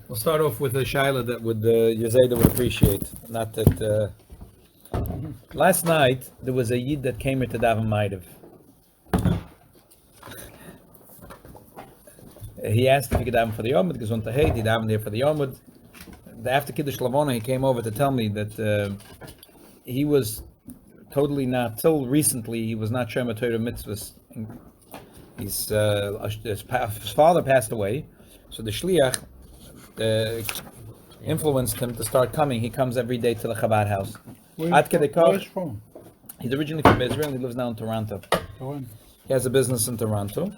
We'll start off with a Shaila that would Yezeda would appreciate. Not that last night there was a Yid that came here to daven Maidav. He asked if he could daven for the Yomud, Gesundheit. He davened there for the Yomud. After Kiddush Lavona, he came over to tell me that he was totally not, till recently, he was not Shema Torah mitzvahs. His father passed away, so the Shliach influenced him to start coming. He comes every day to the Chabad house. Where's from? He's originally from Israel, and he lives now in Toronto. He has a business in Toronto,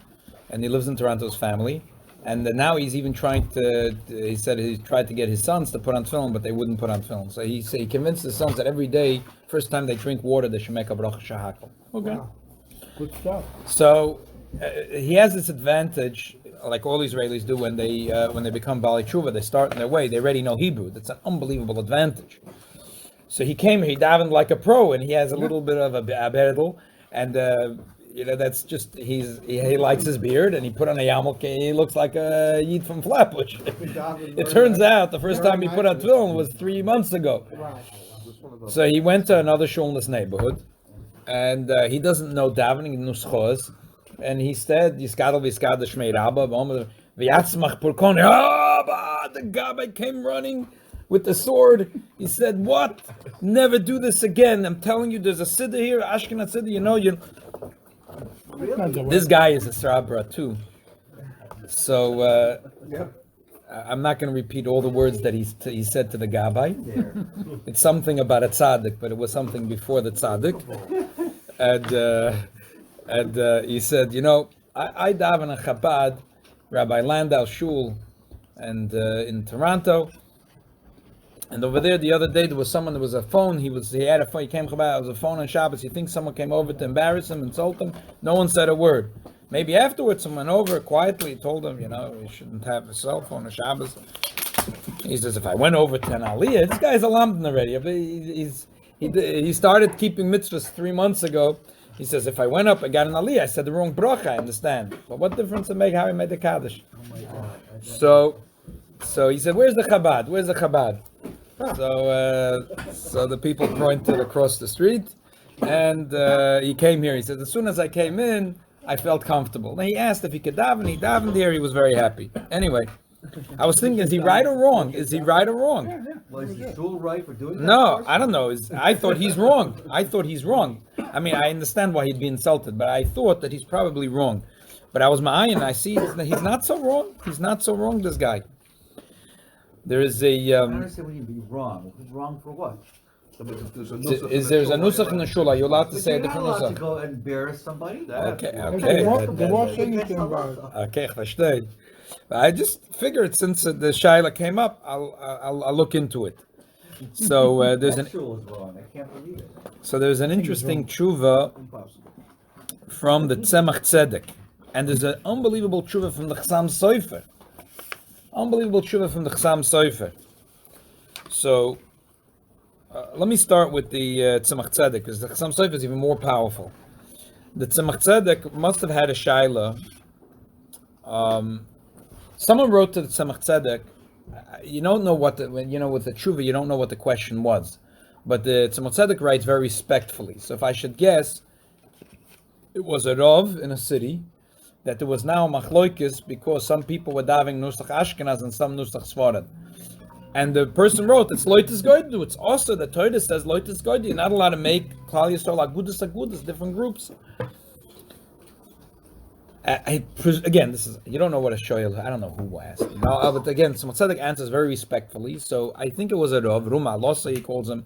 and he lives in Toronto's family. And now he's even trying to, he said he tried to get his sons to put on film, but they wouldn't put on film. So he convinced his sons that every day, first time they drink water, they should make a bracha shahakal. Okay. Wow. Good stuff. So he has this advantage, like all Israelis do when they become Bali Tshuva, they start in their way, they already know Hebrew. That's an unbelievable advantage. So he came here, he davened like a pro, and he has a little bit of a berdel, and that's just, he likes his beard, and he put on a yarmulke, he looks like a Yid from Flatbush. It turns out the first time he put on tefillin was 3 months ago. So he went to another shul in this neighborhood, and he doesn't know davening in nuschos, and he said, Yiskadal v'yiskad shmei rabba, v'yatzmach purkon, the Gabbai came running with the sword. He said, what? Never do this again. I'm telling you, there's a siddur here, Ashkenaz siddur, This guy is a Sarabra too. So I'm not going to repeat all the words that he said to the Gabbai. It's something about a tzaddik, but it was something before the tzaddik. And he said, I daven a Chabad, Rabbi Landau Shul, and in Toronto. And over there, the other day, there was a phone. He had a phone. He came Chabad. It was a phone on Shabbos. He thinks someone came over to embarrass him, insult him. No one said a word. Maybe afterwards, someone over quietly told him, you shouldn't have a cell phone on Shabbos. He says, if I went over to an aliyah, this guy's a lamdan already. He started keeping mitzvahs 3 months ago. He says, if I went up, I got an aliyah. I said the wrong bracha. I understand, but what difference it make how he made the kaddish? So he said, where's the Chabad? Where's the Chabad? So the people pointed across the street, and he came here. He said, as soon as I came in, I felt comfortable. Then he asked if he could daven. He davened there. He was very happy. Anyway, I was thinking, is he right or wrong? Is he right or wrong? Well, is the shul right for doing that? No, I don't know. I thought he's wrong. I mean, I understand why he'd be insulted, but I thought that he's probably wrong. But I was ma'ayin, I see he's not so wrong. He's not so wrong, this guy. There is a... I don't understand when you'd be wrong. Wrong for what? There's a nusech in the shul. Are you allowed to say a different nusech? You're not allowed to nusech? go and embarrass somebody? Okay. They won't say anything about it. Okay, verstehe. I just figured since the Shaila came up, I'll look into it. So there's that shul is wrong. I can't believe it. So there's an interesting tshuva from the Tzemach Tzedek, and there's an unbelievable tshuva from the Chassam Sofer. So let me start with the Tzemach Tzedek, because the Chassam Sofer is even more powerful. The Tzemach Tzedek must have had a shaila. Someone wrote to the Tzemach Tzedek. You don't know with the tshuva, you don't know what the question was. But the Tzemach Tzedek writes very respectfully. So if I should guess, it was a Rav in a city, that there was now machloikis because some people were davening nusech Ashkenaz and some nusech Sfarad. And the person wrote, it's loitis goydu. It's also the Torah says loitis goydu. You're not allowed to make Klal Yisrael agudus, different groups. Again, this is, you don't know what a shoyel. I don't know who asked. But again, Tzemach Tzedek answers very respectfully. So I think it was a Rav, Ruma Losa, he calls him.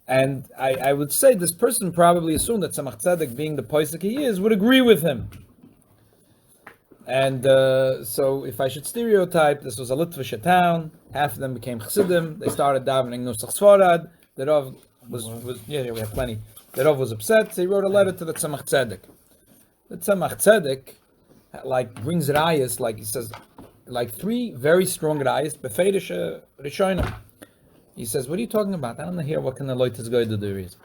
And I would say this person probably assumed that Tzemach Tzedek, being the poisek he is, would agree with him. And so if I should stereotype, this was a Litvish town. Half of them became Chassidim. They started davening Nusach Sfarad. The Rav was we have plenty. The Rav was upset, so he wrote a letter to the Tzemach Tzedek. The Tzemach Tzedek brings rayas, he says, 3 very strong rayas, befeidish rishonim. He says, what are you talking about? I don't know here what kind of loitis go to do is.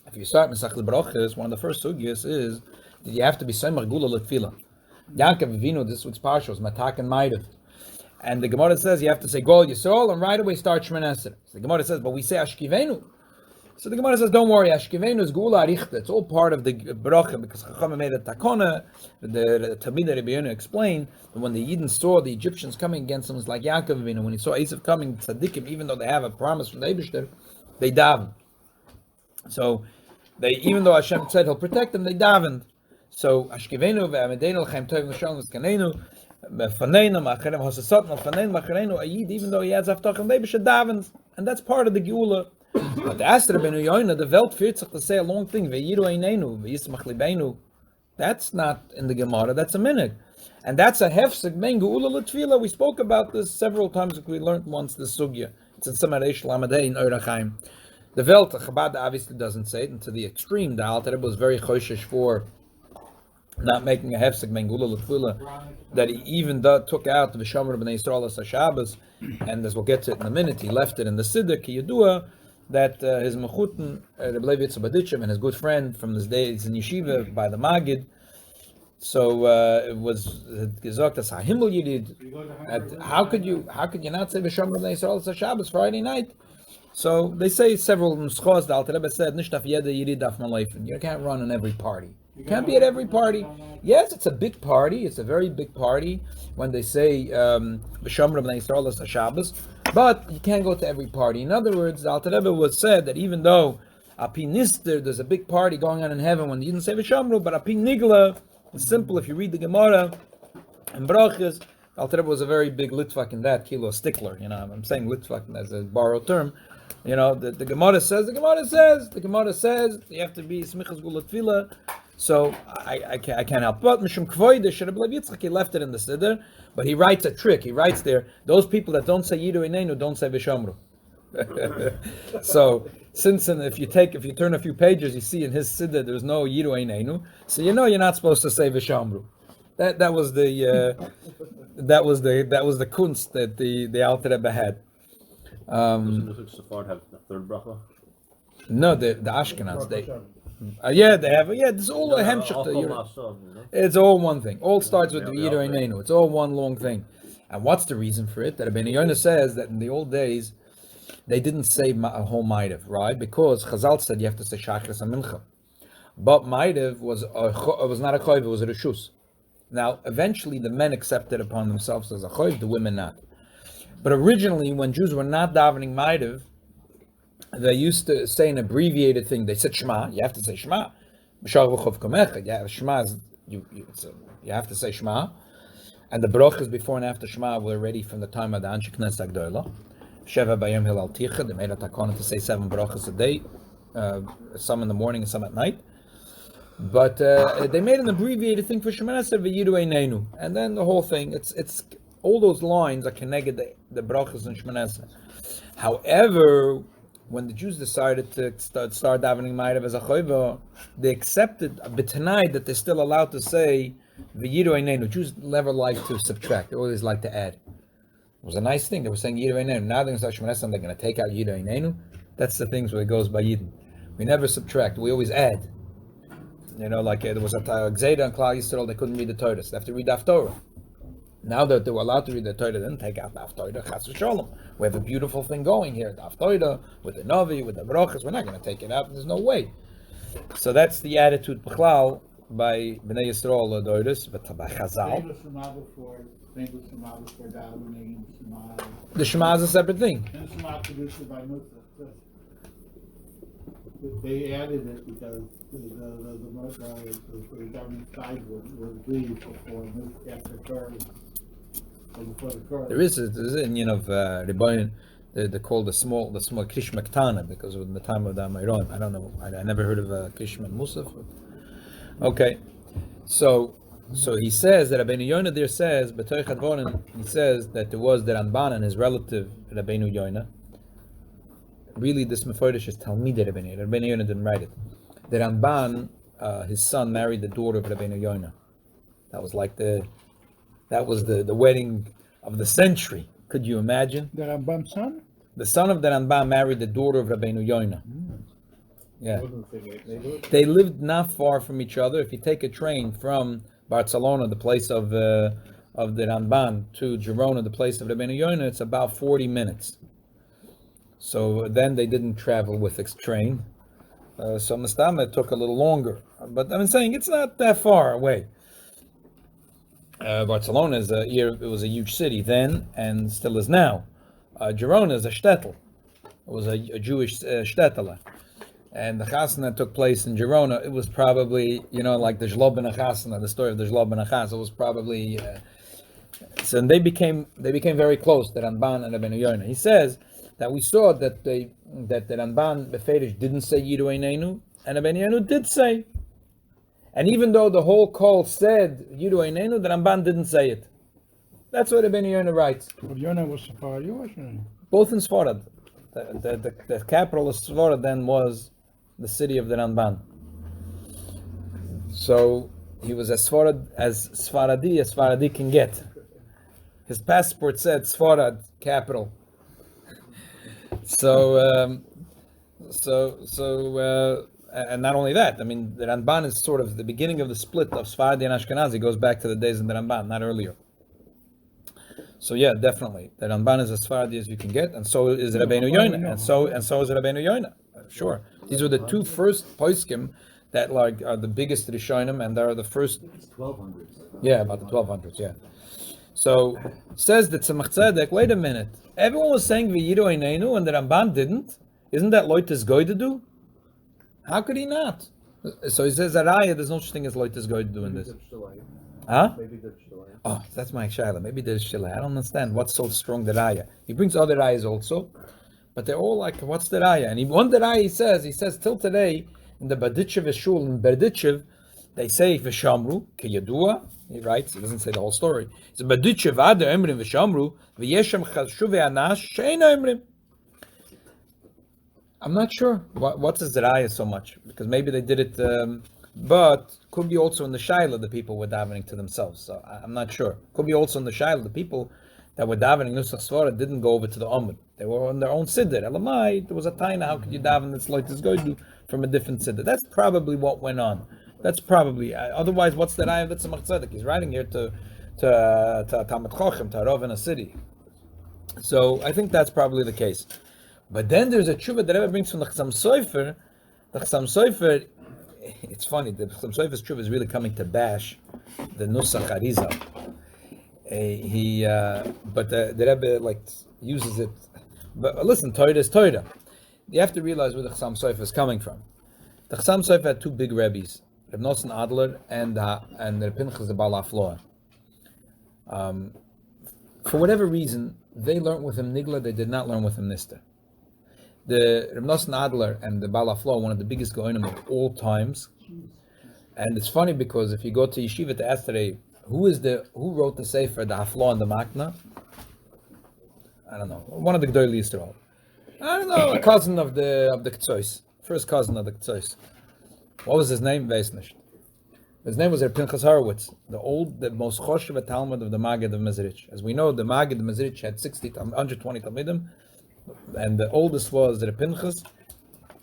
If you start Masechtas Brachos, one of the first sugyas is that you have to be somer gula l'tefillah. Yaakov Avinu, this week's Parsha was Matak and Maidav. And the Gemara says you have to say Gol Yisrael and right away start Shemoneh Esrei. So the Gemara says, but we say Ashkivenu. So the Gemara says, don't worry, Ashkivenu is Gula Arichta. It's all part of the bracha because Chachamim made a takona. The Talmidei Rabbi Yonah explained that when the Yidden saw the Egyptians coming against them, it's like Yaakov Avinu. When he saw Esav coming, tzaddikim, even though they have a promise from the Eibishter, they daven. So even though Hashem said He'll protect them, they davened. So Ashkivenu ve'amedeinu l'chaim tov v'shalom v'skanenu v'faneinu ma'acherem hosesot v'faneinu ma'acherenu a Yid, even though he has Avtach the Eibishter davens, and that's part of the Geula. But the Aster ben Yoina, the Welt feared sich to say a long thing. Ve'yiru eineinu, ve'yismach libeinu. That's not in the Gemara. That's a minute, and that's a hefsek ben geula l'tfila. We spoke about this several times. We learned once the sugya. It's in Samareish Lamadei in Eurachaim. The Welt Chabad obviously doesn't say it, and to the extreme, the Alter Rebbe was very choshesh for not making a hefsek ben geula l'tfila. That he even took out the Vishomer b'nei Yisrael as Shabbos, and as we'll get to it in a minute, he left it in the Siddur ki Yedua. That his mechutin, Rabbi Levi Tzabadichim, and his good friend from his days in yeshiva by the Magid. So it was gesagt as Himmel Yidid. How could you not say V'shomer b'nei Yisrael Shabbos Friday night? So they say several nuschos. The Alter Rebbe said Nishtaf Yeda Yidid Daf Maleifen. You can't run in every party. You can't be at every party. Yes, it's a big party. It's a very big party when they say V'shomer b'nei Yisrael Shabbos. But you can't go to every party. In other words, the Alter Rebbe was said that even though Api Nister, there's a big party going on in heaven when you didn't say V'shamru, but Api Nigla, it's simple. If you read the Gemara and Brachas, Alter Rebbe was a very big litvak in that, kilo stickler. I'm saying litvak as a borrowed term. The Gemara says, you have to be Smichas Gula Tfila. So I can't help. But Mishum Kvoide should have Yitzchak, he left it in the Siddur, but he writes a trick. He writes there, those people that don't say Yidu Einenu don't say V'shamru. So if you turn a few pages, you see in his Siddur there's no Yidu Einenu. So you're not supposed to say V'shamru. That was the kunst that the Alter Rebbe had. Doesn't the Sephard have a third bracha? No, the Ashkenaz they have. It's all a hemshech. It's all one thing. All starts with the Yidu Einenu. It's all one long thing. And what's the reason for it? That Rabbi Yonah says that in the old days they didn't say a whole maidav, right? Because Chazal said you have to say Shachris and Mincha. But maidav was not a choiv, it was a reshus. Now, eventually the men accepted upon themselves as a choiv, the women not. But originally, when Jews were not davening maidav, they used to say an abbreviated thing. They said Shema. You have to say Shema. Yeah, Shema is, you have to say Shema. And the brachas before and after Shema were ready from the time of the Anshe Knesset Agdola. Sheva Bayom Hilal Ticha. They made a takana to say 7 brachas a day, some in the morning and some at night. But they made an abbreviated thing for Shemoneh Esrei V'yidu Einenu. And then the whole thing, it's all those lines are connected the brachas and Shemoneh Esrei. However, when the Jews decided to start davening ma'ariv as a choiva, they accepted b'tanai that they're still allowed to say v'yidu einenu. Jews never like to subtract; they always like to add. It was a nice thing. They were saying yidu einenu. Now they're going to start Shemoneh Esrei, they're going to take out yidu einenu. That's the things where it goes by yidden. We never subtract; we always add. Like there was a Gzeida and Klal Yisrael, they couldn't read the Torah, so they have to read the Torah. Now that they were allowed to read the Torah, they didn't take out the Torah. Chas v'sholom. We have a beautiful thing going here, the Torah with the Navi, with the brachas. We're not going to take it out. There's no way. So that's the attitude b'chlal by Bnei Yisrael Adoris, but by Chazal. The Shema is a separate thing. They added it because the government side would leave before after Torah. There is a union of Rebbein. They call the small Krishma Ktana because in the time of the Amiron. I don't know. I never heard of Krishma Musaf. Okay, so he says that Rabbeinu Yonah there says B'toich Advonim. He says that there was the Ramban and his relative Rabbeinu Yonah. Really, this Mephodish is Talmidei Rabbeinu Yonah. Rabbeinu Yonah didn't write it. The Ramban, his son married the daughter of Rabbeinu Yonah. That was the wedding of the century. Could you imagine? The Rambam's son? The son of the Rambam married the daughter of Rabbeinu Yonah. Yeah. They lived not far from each other. If you take a train from Barcelona, the place of of the Ramban to Gerona, the place of Rabbeinu Yonah, it's about 40 minutes. So then they didn't travel with a train. So Mastama took a little longer. But I'm saying it's not that far away. Barcelona it was a huge city then and still is now. Gerona is a shtetl. It was a Jewish shtetl. And the chasana took place in Gerona. It was probably, like the Shlob ben Chasana, the story of the Shlob ben Chasana. It was probably, so they became very close, the Ramban and Rabbeinu Yonah. He says that we saw that the Ramban Beferish didn't say Yidu Einenu, and Rabbeinu Yonah did say. And even though the whole call said Yidu Einenu, the Ramban didn't say it. That's what Rabbeinu Yonah writes. But Yonah was Sephardi or Shani? Both in Sfarad. The capital of Sfarad then was the city of the Ramban. So he was as Sfaradi as Sfaradi can get. His passport said Sfarad capital. And not only that, I mean, the Ramban is sort of the beginning of the split of Sfaradi and Ashkenazi. Goes back to the days in the Ramban, not earlier. So yeah, definitely, the Ramban is as Sfaradi as you can get, and so is Rabbeinu Yonah, and so is Rabbeinu Yonah. Sure, these were the two first poskim that are the biggest Rishonim, and they are the first. It's 1200s. Yeah, about the 1200s. Yeah. So says that Tzemach Tzedek. Wait a minute. Everyone was saying V'yiru Einenu, and the Ramban didn't. Isn't that Loitis Goy to do? How could he not? So he says Araya. There's no such thing as Loitis Goy to do in this. Huh? Maybe that's Oh, that's my shaila. Maybe there's shila. I don't understand what's so strong the raya. He brings other rayas also, but they're all like, what's the raya? And one the raya he says till today in the Berditchev shul in Berditchev, they say v'shamru kiyadua. He writes. He doesn't say the whole story. It's Berditchev ada emrim v'shamru v'yeshem chashuv anash she'ena emrim. I'm not sure what's the raya so much, because maybe they did it. But could be also in the Sheilos the people were davening to themselves. So I'm not sure. Could be also in the Sheilos the people that were davening nusech svara didn't go over to the Amud. They were on their own siddur. Elamai, there was a taina. How could you daven this like this going to do from a different siddur? That's probably what went on. That's probably. Otherwise, what's the raya of the Tzemach Tzedek? He's writing here to Talmid Chochem, to a Rav in a city. So I think that's probably the case. But then there's a tshuva that Rebbe brings from the Chassam Sofer. The Chassam Sofer. It's funny, the Chassam Sofer's tshuva is really coming to bash the nusech Arizal. But the Rebbe uses it. But listen, Torah is Torah. You have to realize where the Chassam Sofer is coming from. The Chassam Sofer had two big Rebbes, Reb Nosson Adler and Reb Pinchas the Baal HaFloah. For whatever reason, they learned with him Nigla. They did not learn with him Nister. The Reb Nosson Adler and the Baal HaFloah, one of the biggest goinim of all times. And it's funny because if you go to Yeshiva to ask today, who wrote the Sefer, the Hafloah and the Makna? I don't know. One of the G'dolei Yisrael. I don't know. A cousin of the Ktsois. First cousin of the Ktsois. What was his name? Vayishlach. His name was Pinchas Horowitz, the most choshev Talmud of the Maggid of Mezrich. As we know, the Maggid of Mezrich had 120 Talmidim, and the oldest was the Pinchas,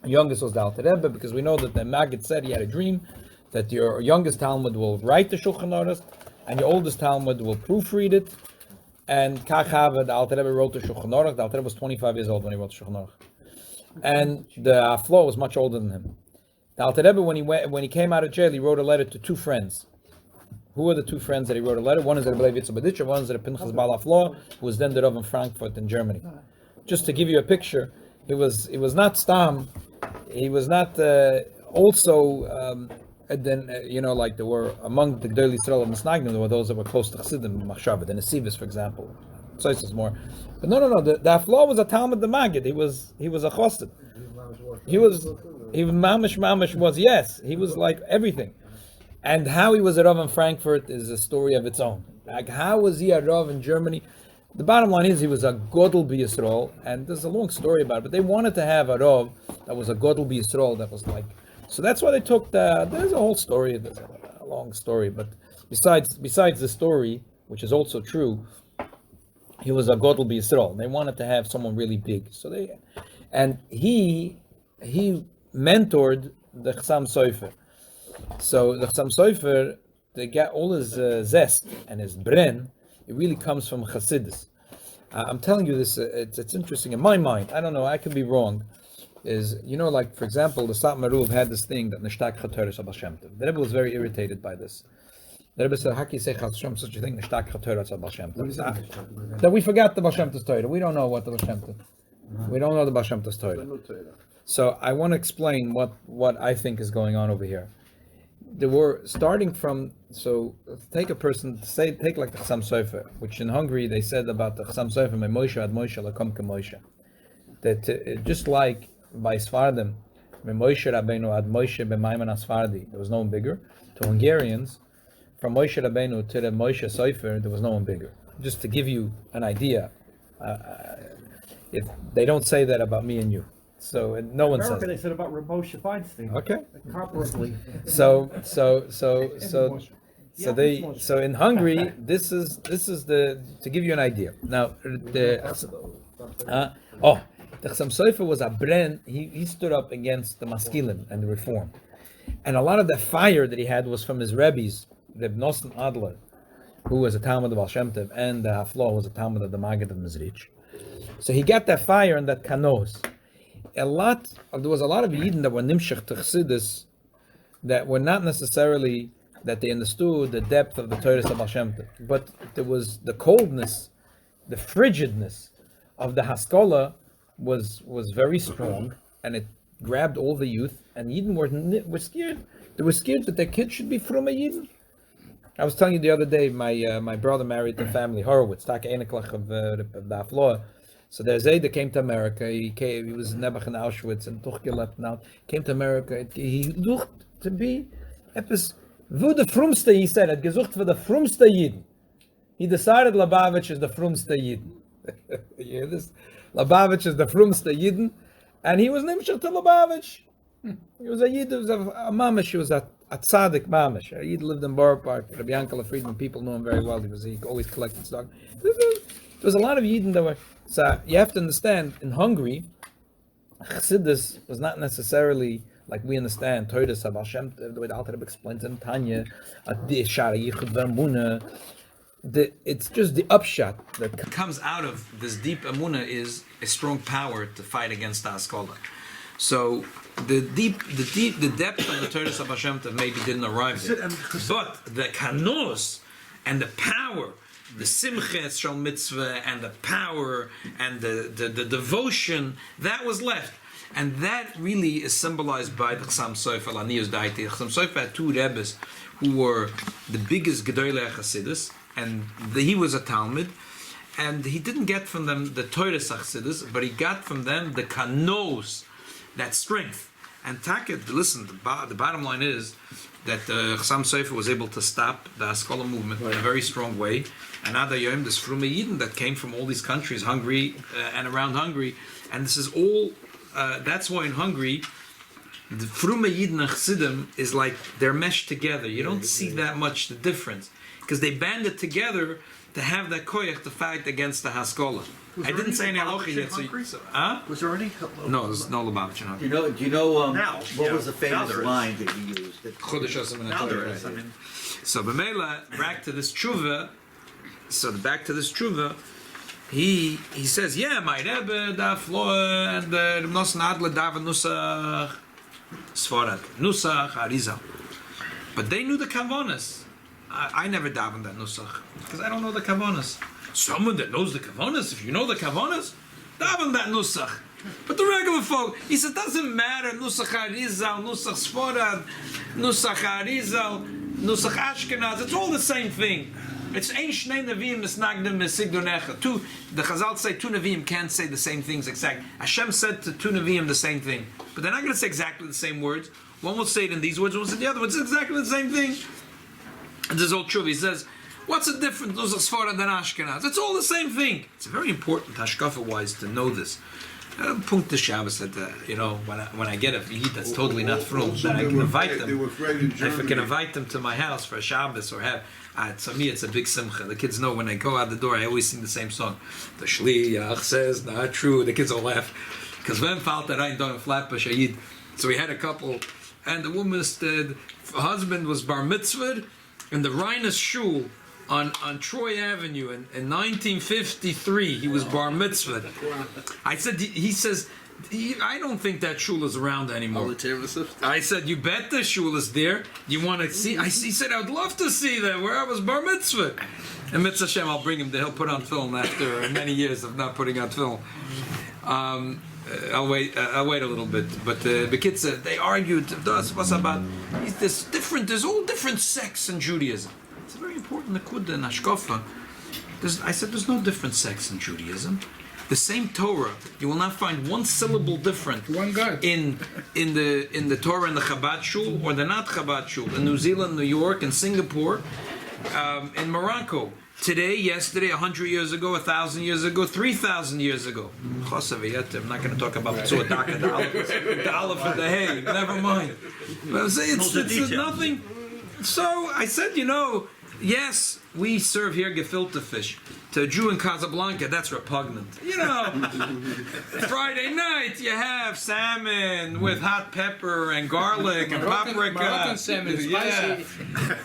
the youngest was the Alter Rebbe, because we know that the Maggid said he had a dream that your youngest Talmud will write the Shulchan Aruch, and your oldest Talmud will proofread it. And Kachava, the Alter Rebbe wrote the Shulchan Aruch. The Alter Rebbe was 25 years old when he wrote the Shulchan Aruch, and the Aflo was much older than him. The Alter Rebbe, when he came out of jail, he wrote a letter to two friends. Who are the two friends that he wrote a letter? One is Rabbi Yitzchak, one is Rabbi Pinchas Baal HaFloah, who was then the Rav in Frankfurt in Germany. Just to give you a picture, he was not Stam. He was not also. Like there were among the G'dolei Yisrael of Misnagdim, there were those that were close to Chassidim, Machshavah, the Nesivis, for example. So it's just more. But no. The Aflo was a Talmud the Maggid. He was a Chassid. He Mamish was, yes. He was like everything. And how he was a Rav in Frankfurt is a story of its own. Like, how was he a Rav in Germany? The bottom line is he was a Godel B'Yisrael, and there's a long story about it, but they wanted to have a Rav that was a Godel B'Yisrael that was like, so that's why they took there's a whole story, there's a long story, but besides the story, which is also true, he was a Godel B'Yisrael. They wanted to have someone really big. He mentored the Chassam Sofer. So the Chassam Sofer, they got all his zest and his bren It really comes from Chassidus. I'm telling you this, it's interesting. In my mind, I don't know, I could be wrong, is, like, for example, the Sat Maruv had this thing that Nishtak Chateres Abba Shem Tov. The Rebbe was very irritated by this. The Rebbe said, how can you say Chashem such a thing, Nishtak Chateres Abba Shem Tov? That we forgot the Baal Shem Tov's Torah. We don't know what the Baal Shem Tov. We don't know the Baal Shem Tov's Torah. So I want to explain what I think is going on over here. There were, starting from, so take a person, take like the Chassam Sofer, which in Hungary they said about the Chassam Sofer, me Moshe ad Moshe lakom ke Moshe. That just like by Sfardim, me Moshe Rabbeinu ad Moshe b'Maimon Asfardi, there was no one bigger. To Hungarians, from Moshe Rabbeinu to the Moshe Sofer, there was no one bigger. Just to give you an idea, if they don't say that about me and you. So no one says. They said about Moshe Feinstein. Okay. Comparably. So in Hungary, this is the, to give you an idea. Now the Chassam Sofer was a bren. He stood up against the Maskilim and the Reform, and a lot of the fire that he had was from his Rebbe's, Reb Nosson Adler, who was a Talmud of Baal Shem Tov, and the Haflo was a Talmud of the Maggid of Mezrich. So he got that fire and that kanos. There was a lot of Yidden that were nimshach to Chassidus that were not necessarily that they understood the depth of the Torah of Baal Shem Tov, but there was the coldness, the frigidness of the Haskalah was very strong, and it grabbed all the youth. And Yidden were scared. They were scared that their kids should be from a Yidden. I was telling you the other day, my brother married the family Horowitz, Tak Eneklach of the Afloa. So there's a that came to America. He was Nebuch in Auschwitz and Tuchgelet now. Came to America. He looked to be wo the frumste, he said, het gesucht for the frumste Yidden. He decided Lubavitch is the frumste Yidden. You hear this? Lubavitch is the frumste Yidden, and he was nimshach to Lubavitch. He was a Yid, he was a mamish, he was a tzaddik mamish. A Yid lived in Borough Park. Rabbi Yankala Friedman, people knew him very well. He always collected stock. There was a lot of Yidden that were. So you have to understand, in Hungary, Chassidus was not necessarily like we understand Torah Baal Shem Tov, the way the Alter Rebbe explains in Tanya, it's just the upshot that comes out of this deep Emunah is a strong power to fight against the Haskalah. So the depth of the Torah Baal Shem Tov maybe didn't arrive there, but the kanos and the power, the simches shal mitzvah and the power and the devotion that was left, and that really is symbolized by the Chassam Sofer Laniyus Daiti. Chassam Sofer had two Rebbes who were the biggest Gedolei Chassidus, and he was a Talmud, and he didn't get from them the Torah Chassidus, but he got from them the kanos, that strength. And Taket, listen, the bottom line is that Chassam Sofer was able to stop the Haskalah movement in a very strong way. And Adayom, this Frume Yidden that came from all these countries, Hungary and around Hungary, and this is all, that's why in Hungary, the Frume Yidden and Chassidim is like they're meshed together. You don't see that much the difference, because they banded together to have that koyach to fight against the Haskalah. I didn't say any halacha yet. Was there any? No, there's no Lubavitch in Hungary. Do you know Now, what was the famous there is. line that he used? Chodesh Hashem and Now there Torah. is. I mean, So B'meila, back to this tshuva. He says, yeah, my Rebbe, da Floa, and the Nosson Adler daven nusech, Sfarad, nusech, Arizal. But they knew the kavanas. I never davened that nusach because I don't know the kavanas. Someone that knows the kavanas, if you know the kavanas, daven that nusach. But the regular folk, he said, doesn't matter, nusach Arizal, nusach Sfarad, nusach Arizal, nusach Ashkenaz, it's all the same thing. It's Ein Shnei Neviim Misnagdim Mesigdonecha. The Chazal say two Neviim can't say the same things exactly. Hashem said to two Neviim the same thing, but they're not going to say exactly the same words. One will say it in these words, one will say the other. It's exactly the same thing. And this old Tshuva, he says, what's the difference, Nusach Sfarad and Ashkenaz? It's all the same thing. It's very important, hashkafa-wise, to know this. Punkt the Shabbos that when I get a Yid that's totally not from, that I can invite them. If I can invite them to my house for a Shabbos or have, to me it's a big simcha. The kids know when I go out the door, I always sing the same song. The Shliach says, not true. The kids will laugh because when falt that I don't flatbush a Yid. So we had a couple, and the woman's husband was bar mitzvah in the Rhinus shul on Troy Avenue in 1953. He was bar mitzvah. I said, he says, I don't think that shul is around anymore. I said, you bet the shul is there. You want to see? He said, I'd love to see that where I was bar mitzvah. And Mitzvah Hashem, I'll bring him there. He'll put on film after many years of not putting on film. I'll wait a little bit. But the kids, they argued what's about. There's all different sects in Judaism. It's a very important nakuda in Hashkafa. I said there's no different sects in Judaism. The same Torah, you will not find one syllable different One God. in the Torah in the Chabad shul or the not Chabad shul in New Zealand, New York, and Singapore, in Morocco. Today, yesterday, 100 years ago, 1,000 years ago, 3,000 years ago. I'm not going to talk about the Aleph and the Hay. Never mind. But I'm saying it's nothing. So I said, yes, we serve here gefilte fish. To a Jew in Casablanca, that's repugnant. Friday night you have salmon with hot pepper and garlic and paprika. Moroccan salmon, spicy.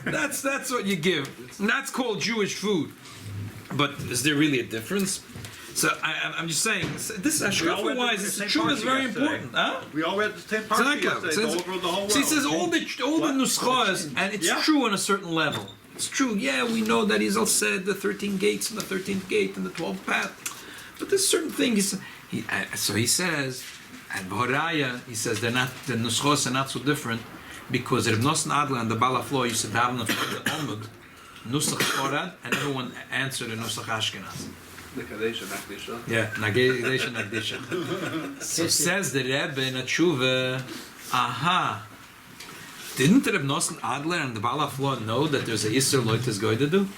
That's what you give. And that's called Jewish food. But is there really a difference? So I'm just saying, this Hashkafa-wise, this true is very important. Huh? We all read the same Parsha yesterday, over the whole world. So he says all the nuschos, and it's true on a certain level. It's true, yeah, we know that he's all said the 13 gates and the 13th gate and the 12th path. But there's certain things. So he says, and B'horaya, he says the nuschos are not so different because Reb Nosson Adler and the Balaflo used to daven of the Omud, nusech Torah, and everyone answered the nusech Ashkenaz. Yeah, Nagedesh and Nagdisha. So says the Rebbe in a tshuva, aha. Didn't Reb Nosson Adler and the Balaflo know that there's a Isser Loitis going to do?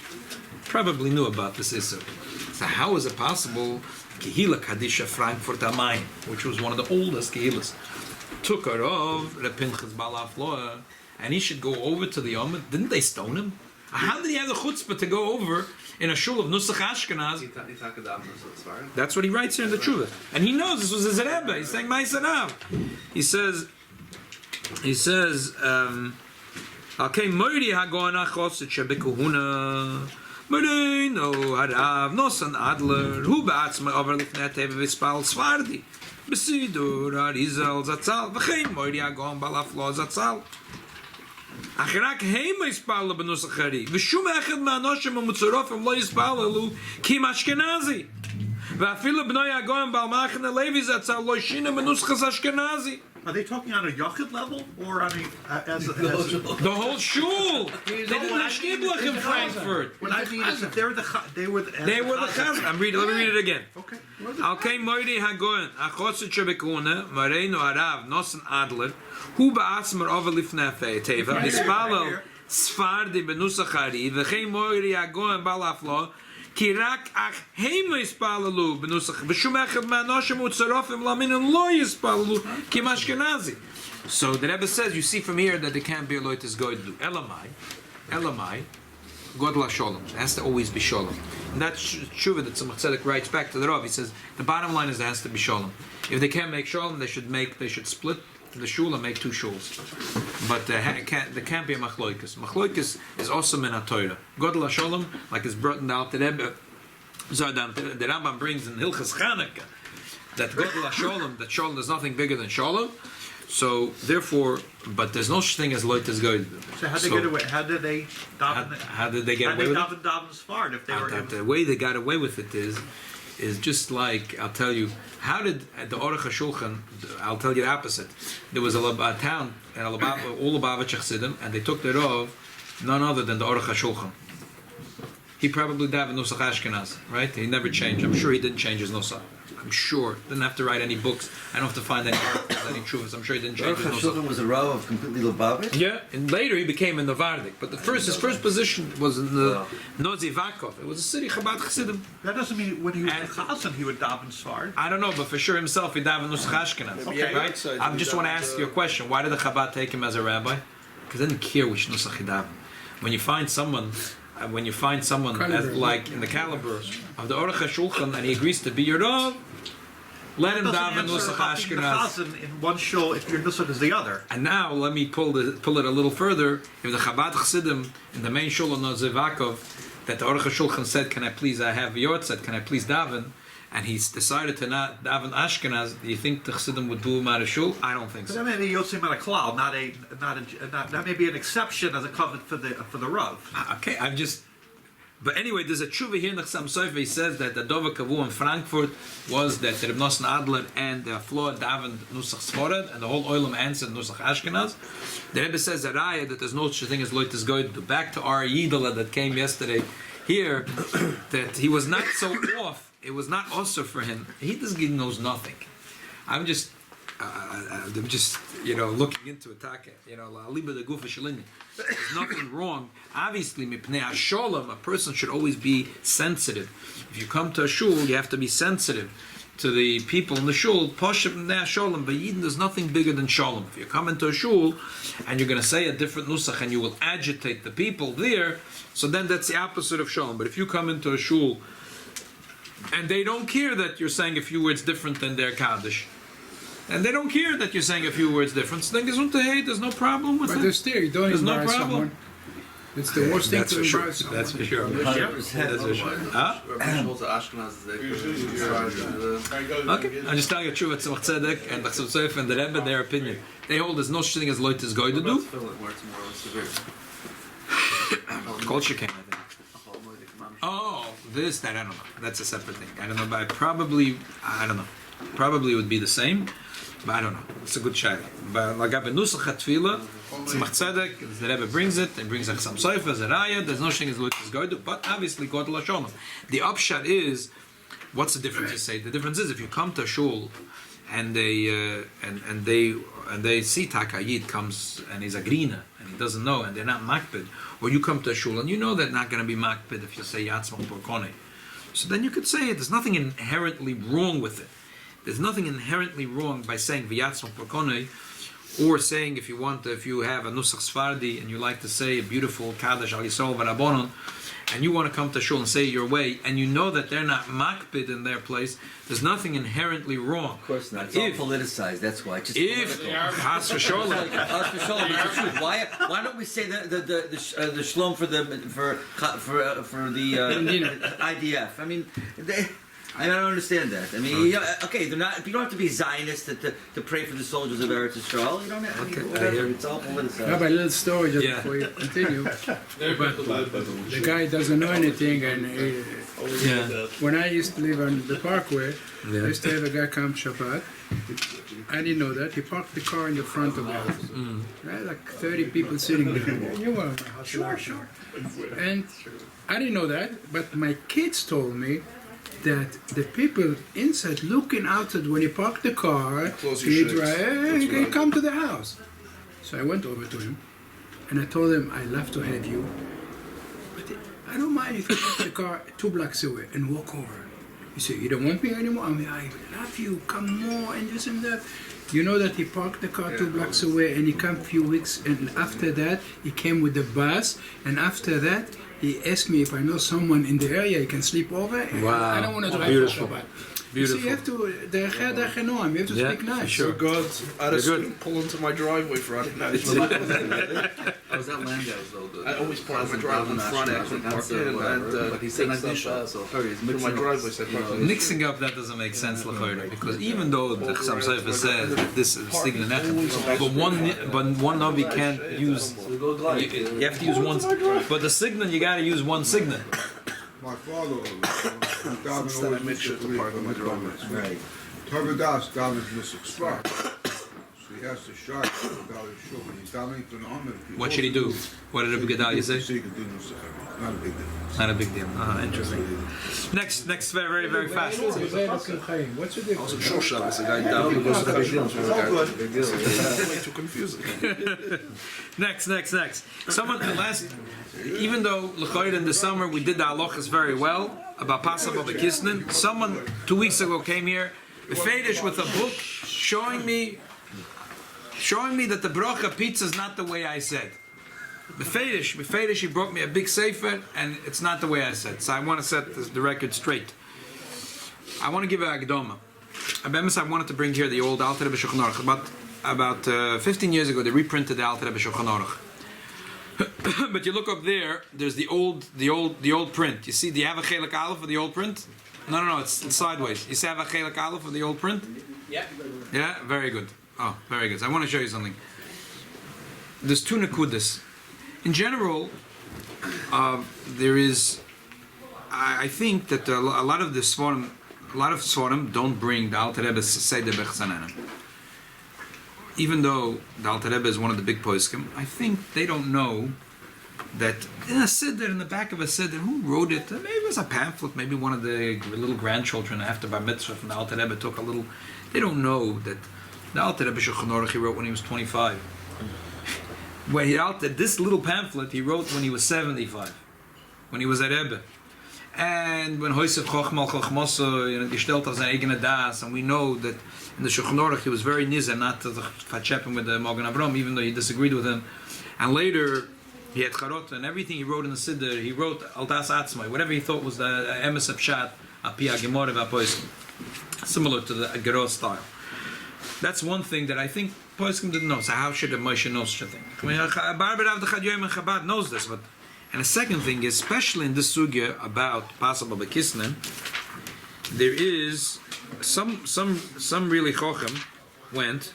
Probably knew about this Isser. So how is it possible? Kehila Kadisha Frankfurt am Main, which was one of the oldest Kehilas, took her of Reb Pinchas Balaflo, and he should go over to the Yom. Didn't they stone him? How did he have the chutzpah to go over in a shul of Nusach Ashkenaz? That's what he writes here in the Tshuva. And he knows this was his Rebbe. He's saying Ma'asanav. He says, okay, Moiri Hagona Choset Shebekuhuna. Moiri no Harav Nosson Adler Hu Ba'atzma Over Lifnei Teva V'Spal Svardi Besidur Arizal Zatzal V'chein Moiri Hagon Balaflo Zatzal אך רק הם יספלו בנוסח הרי ושום אחד מהאנושים המוצורפים לא יספלו כי הם אשכנזי ואפילו בנוי הגויים בעל מחנה לוי זצ"ל לא שינו בנוסח אשכנזי. Are they talking on a Yochid level or on as the whole shul? They didn't have Sheilos in Frankfurt. What I mean is that they were the Chazan. Let me read it again. Okay. Okay, Moiri Hagoyen, Achoset Shebekuna, Mareno Arav, Nosson Adler, Hu Ba'atzmer Over Lifnei Teva, Ispalo Sfardi Benusach Hari, V'chein Moiri Hagoyen Balaflo, כי רק הם יספללו בנוסח, ושום אחד מהאנושים וצרופים לאמינים לא יספללו כי הם אשכנזי. So the Rebbe says, you see from here that there can't be a loitis goydlu. Elamai, Godla Sholem. It has to always be Sholem. And that's Shuvah that Tzemach Tzedek writes back to the Rav. He says, the bottom line is it has to be Sholem. If they can't make Sholem, they should split the shul and make two shuls. But there can't be a machloikus. Machloikus is also min ha-Torah. Godel ha-Sholem, like it's brought in the Alter Rebbe, the Rambam brings in Hilchas Chanukah, that Godel ha-Sholem, that Sholem is nothing bigger than Sholem. So therefore, but there's no such thing as loitis goyd. So how did they get away? How did they daven? How did they get away with it? Daven Sfard if they were. The way they got away with it is just like, I'll tell you, how did the Aruch HaShulchan, I'll tell you the opposite. There was a town, all Lubavitch Chassidim, and they took their Rav, none other than the Aruch HaShulchan. He probably davened nusach Ashkenaz, right? He never changed. I'm sure he didn't change his nusach. I'm sure. Didn't have to write any books. I don't have to find any articles, any truths. I'm sure he didn't change his nusach. Was a Rav of completely Lubavitch? Yeah, and later he became in Novardik. But his first position was in the Nozivakov. It was a city Chabad Chassidim. That doesn't mean when he was in Chazan he would daven Sfard. I don't know, but for sure himself he davened nusach Ashkenaz. Okay, right? I just want to ask you a question. Why did the Chabad take him as a rabbi? Because they didn't care which nusach he davened. When you find someone as, like in the caliber of the Aruch HaShulchan and he agrees to be your Rav, let him daven nusach Ashkenaz. In one shul, if your nusach is the other. And now let me pull it a little further. If the Chabad Chassidim in the main shul of Nozivakov, that the Aruch HaShulchan said, "Can I please? I have Yortzeit. Can I please daven?" And he's decided to not daven Ashkenaz. Do you think the Chassidim would do him out of shul? I don't think But so. that may be Yotzim out of cloud, not that may be an exception as a covenant for the Rav. Okay, I'm just. But anyway, there's a tshuva here in the Chassam Sofer. He says that the Dover Kavu in Frankfurt was that Reb Nosson Adler and the Floor davened nusech Sfarad, and the whole Olam answered nusech Ashkenaz. The Rebbe says that there's no such thing as loitis goyd. Back to our Yidala that came yesterday here, that he was not so off. It was not also for him. He knows nothing. I'm just looking into it. There's nothing wrong. Obviously, mipnei hasholem, a person should always be sensitive. If you come to a shul, you have to be sensitive to the people in the shul. Poshet mipnei hasholem, but Yidden, there's nothing bigger than sholem. If you come into a shul and you're going to say a different nusach and you will agitate the people there, so then that's the opposite of sholem. But if you come into a shul and they don't care that you're saying a few words different than their Kaddish, and they don't care that you're saying a few words different, so then there's no problem with But it. there's still, you don't There's no embarrass problem. someone. It's the worst thing That's to for sure. embarrass someone. That's for sure. 100%. That's for sure. Huh? Okay. I'm just telling you the truth. It's Tzemach Tzedek and the Chassam Sofer and the Rebbe, their opinion. They hold there's no such thing as loitis goy to do. Culture came, I think. Oh, that I don't know. That's a separate thing. I don't know, but I don't know. Probably would be the same, but I don't know. It's a good shayla. But like I've been nusach tefillah, Tzemach Tzedek, the Rebbe brings it, and brings a Chassam Sofer, Zeraya. There's no thing as loitis goy to, but obviously Godel Hasholem. The upshot is, what's the difference? You say the difference is if you come to a shul and they see Takayid comes and he's a greener and he doesn't know and they're not makpid, or you come to a shul and you know they're not going to be makpid if you say Yatzmach Porkone. So then you could say it. There's nothing inherently wrong with it. There's nothing inherently wrong by saying V'yatzmach Porkone, or saying if you have a nusach Sfardi and you like to say a beautiful Kaddish Al Yisrael V'Rabbanon, and you want to come to shul and say it your way, and you know that they're not makpid in their place, there's nothing inherently wrong. Of course not. It's all politicized. That's why. Just political. Has for sure. Us for shalom, it's the truth. Why don't we say the shalom for the IDF? I mean, I don't understand that. I mean, okay, they're not. You don't have to be Zionist to pray for the soldiers of Eretz Yisrael. You don't have. I mean, whatever. It's all politicized. Rabbi, a little story just Yeah. before you continue. The guy doesn't know anything, and when I used to live on the Parkway, I used to have a guy come Shabbat. I didn't know that. He parked the car in the front of the house. Right? Like 30 people sitting there. You were sure. And I didn't know that, but my kids told me that the people inside looking outside when he parked the car, he come to the house. So I went over to him and I told him, I love to have you, but I don't mind if you park the car 2 blocks away and walk over. He said, you don't want me anymore? I mean, I love you, come more, and this and that. You know that he parked the car 2 blocks away and he came a few weeks, and after that he came with the bus, and after that he asked me if I know someone in the area he can sleep over. Wow. I don't want to drive Beautiful. for Shabbat. Beautiful. So you have to, you have to speak nice. Sure. God, I had a You're student good. pull into my driveway for unannounced. I was at Landau's though. I always park my driveway in front, I couldn't park in, and but he he said takes through my driveway, so I park in. Mixing up that doesn't make sense, L'choira, because even though the Chassam Sofer says that this is Stigla Nechem, but one Navi can't use. You have to use one. But the signal you got to use one signal. My father Instead, I make sure to park on my driveway. Right. Tavadas davens nusach spot. So he has to shot Tavadas shul. He's davening to the Amid. What should he do? What did Rabbi Gedalia say? So he can do nusach. Not a big deal. Not a big deal. Interesting. Next, very, very fast. What's the difference? Also, Shul Shabbos, the guy down who goes to the big deal. It's way too confusing. Next. Someone even though L'choira in the summer we did the halachas very well about Parsha of Kisnin, someone 2 weeks ago came here, Fedish with a book showing me that the bracha pizza is not the way I said. Befedish, he brought me a big sefer, and it's not the way I said. So I want to set the record straight. I want to give a Agdoma. I wanted to bring here the old Alter Rebbe Shulchan Aruch. About 15 years ago, they reprinted the Alter Rebbe Shulchan Aruch. But you look up there. There's the old print. You see, do you have a chelik aleph for the old print? No. It's sideways. You see, have a chelik aleph for the old print? Yeah. Yeah. Very good. Oh, very good. I want to show you something. There's two nekudas. In general, there is. I think that a lot of the svarim don't bring the Alter Rebbe's Seder Bechzananim. Even though the Alter Rebbe is one of the big poskim, I think they don't know that in a Siddur, in the back of a Siddur, who wrote it? Maybe it was a pamphlet, maybe one of the little grandchildren after Bar Mitzvah from the Alter Rebbe took a little. They don't know that the Alter Rebbe Shulchan Aruch he wrote when he was 25. When this little pamphlet he wrote when he was 75, when he was at Rebbe. And when Hoysef Chochmal Chochmoso gestellt auf seine eigene Das, and we know that in the Shulchan Aruch he was very nizer not to fatchepen with the Magen Avram, even though he disagreed with him. And later he had Charot, and everything he wrote in the Siddur, he wrote Al Das Atzmai, whatever he thought was the Emes Pshat, Api Gemara V'Apoiskim, similar to the Gerot style. That's one thing that I think Poiskim didn't know. So how should a Moshe know such a thing? I mean, Barber Avdechad Yoim and Chabad knows this, but. And the second thing is, especially in this sugya about permissible bekisnen, there is some really chochem went,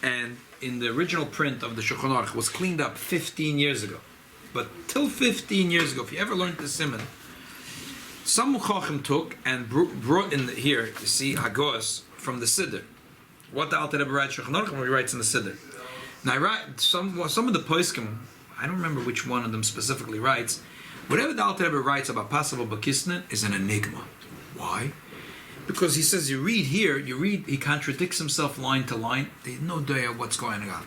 and in the original print of the Shulchan Aruch was cleaned up 15 years ago. But till 15 years ago, if you ever learned the simon, some chochem took and brought in here. You see Hagos from the Siddur. What the Alter Rebbe writes Shulchan Aruch, what he writes in the Siddur. Now, some of the poskim, I don't remember which one of them specifically writes, whatever the Alter Rebbe writes about permissible bekisnen is an enigma. Why? Because he says, he contradicts himself line to line. They have no idea what's going on.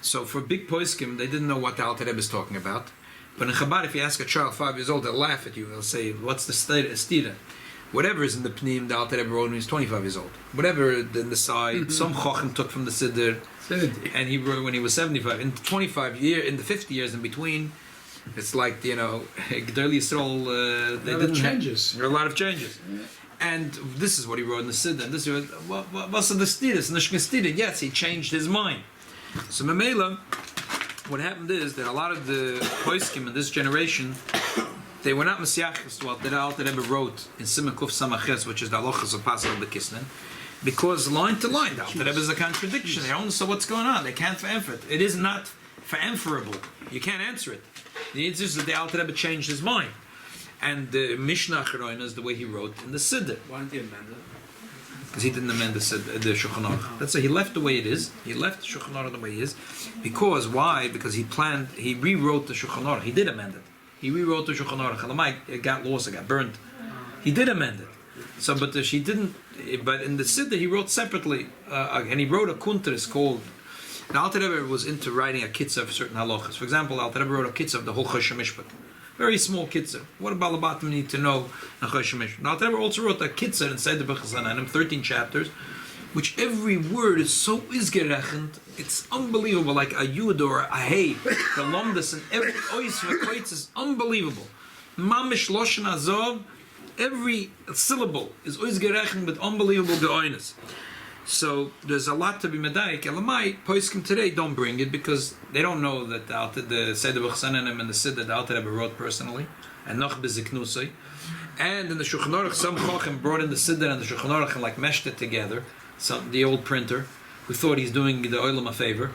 So for big poskim, they didn't know what the Alter Rebbe is talking about. But in Chabad, if you ask a child 5 years old, they'll laugh at you. They'll say, what's the stira? Whatever is in the Pnim, the Alter Rebbe wrote when he was 25 years old. Whatever in the side, some Chochem took from the Siddur, 70. and he wrote when he was 75. In the 50 years in between, it's like, G'dai Yisrael, they didn't changes. There are a lot of changes. Yeah. And this is what he wrote in the Siddur. And this is what's the Stiris? And the Shkestira, yes, he changed his mind. So Mamela, what happened is that a lot of the Poiskim in this generation, they were not Messiachis to what the Alter Rebbe wrote in Siman Kuf Samaches, which is the halachas of permissible bekisnen, because line to line, the Alter Rebbe is a contradiction. They don't know what's going on. They can't answer it. It is not answerable. You can't answer it. The answer is that the Alter Rebbe changed his mind. And the Mishnah Acharoina is the way he wrote in the Siddur. Why didn't he amend it? Because he didn't amend the Shulchan Aruch. That's why he left the way it is. He left the Shulchan Aruch the way it is. Because why? Because he rewrote the Shulchan Aruch. He did amend it. He rewrote the Shulchan Aruch. It got lost, it got burnt. He did amend it. So, but she didn't. But in the Siddur, he wrote separately, and he wrote a kuntres called. The Alter Rebbe was into writing a kitzah of certain halachas. For example, the Alter Rebbe wrote a kitzah of the whole Choshen Mishpat. Very small kitzah. What about Balabatim need to know? The Choshen Mishpat. The Alter Rebbe also wrote a kitzah inside the Bechazananim, 13 chapters, which every word is so izgerechend, it's unbelievable, like a yud or a hey, the lomdas and every ois v'koitz is unbelievable. Mamish loshen azov, every syllable is izgerechend with unbelievable geoines. So there's a lot to be medayik. Elamai poskim today don't bring it because they don't know that the Seder B'Chsanenim and the Siddur the Alter Rebbe wrote personally, and noch beziknusay. And in the Shulchan Aruch, some chochem brought in the Siddur and the Shulchan Aruch and like meshed it together. The old printer who thought he's doing the oilam a favor,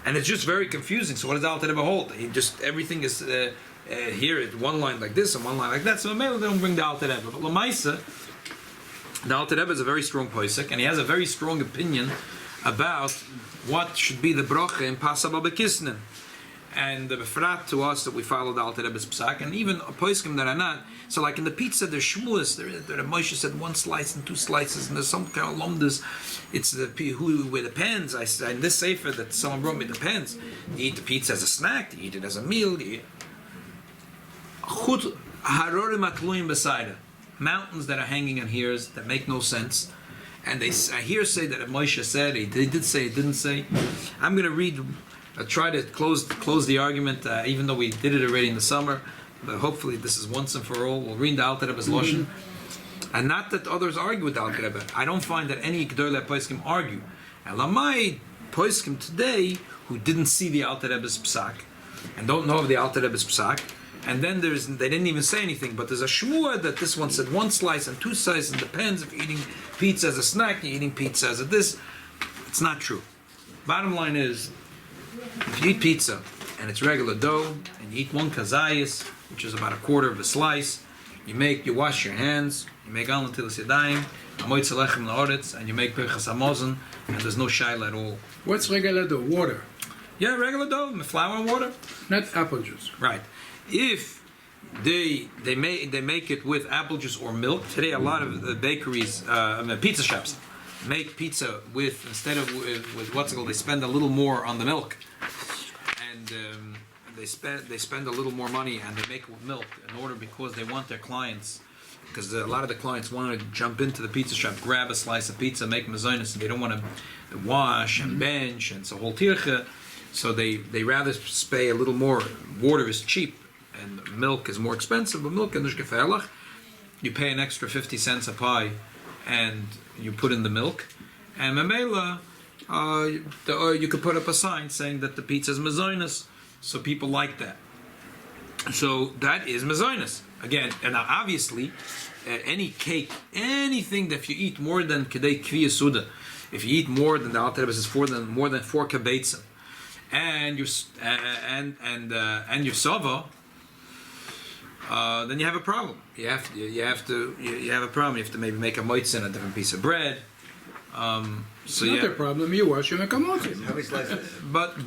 and it's just very confusing. So what does the Alter Rebbe hold? He just everything is here one line like this and one line like that. So maybe they don't bring the Alter Rebbe. But Lamaisa, the Alter Rebbe is a very strong posek, and he has a very strong opinion about what should be the bracha in permissible bekisnen. And the befrat to us that we follow the Alter Rebbe's psak, and even poskim that are not. So, like in the pizza, there's shmuas. The Moshe said 1 slice and 2 slices, and there's some kind of lomdas. It's the who with the pens. I said in this sefer that someone brought me the pens. You eat the pizza as a snack. You eat it as a meal. Chut harorim atluim beside mountains that are hanging on ears that make no sense. And I hear say that Moshe said he did say, he didn't say. I'm going to read. Try to close the argument, even though we did it already in the summer. But hopefully this is once and for all. We'll read the Alter Rebbe's Loshen. And not that others argue with the Alter Rebbe. I don't find that any G'dolei Poskim argue. Elamai, poskim today who didn't see the Alter Rebbe's psak and don't know of the Alter Rebbe's psak, and then they didn't even say anything, but there's a shmua that this one said one slice and two slices, and depends if you're eating pizza as a snack, you're eating pizza as a this. It's not true. Bottom line is, if you eat pizza and it's regular dough, and you eat one kazayas, which is about a quarter of a slice, you wash your hands, you make al netilas yadayim, amoitz lechem la'oretz, and you make perchas hamazon, and there's no shaila at all. What's regular dough? Water, Yeah, regular dough, flour and water. not apple juice. Right. If they make it with apple juice or milk, today a lot of bakeries, pizza shops, make pizza with, instead of with what's it called, they spend a little more on the milk, and they spend a little more money, and they make it with milk in order, because they want their clients, because a lot of the clients want to jump into the pizza shop, grab a slice of pizza, make mazonis, and they don't want to wash and bench and so whole tircha, so they rather pay a little more. Water is cheap and milk is more expensive, but milk is gefährlich. You pay an extra 50 cents a pie and you put in the milk, and memela, you could put up a sign saying that the pizza is mazonis, so people like that. So that is mazonis. Again, and now obviously, any cake, anything that if you eat more than kedei kviya suda, if you eat more than the Alter Rebbe says more than 4 kabetzim, and your sova, then you have a problem. You have a problem. You have to maybe make a moitz in a different piece of bread. It's not a problem. You wash and make a motzin. How many slices? But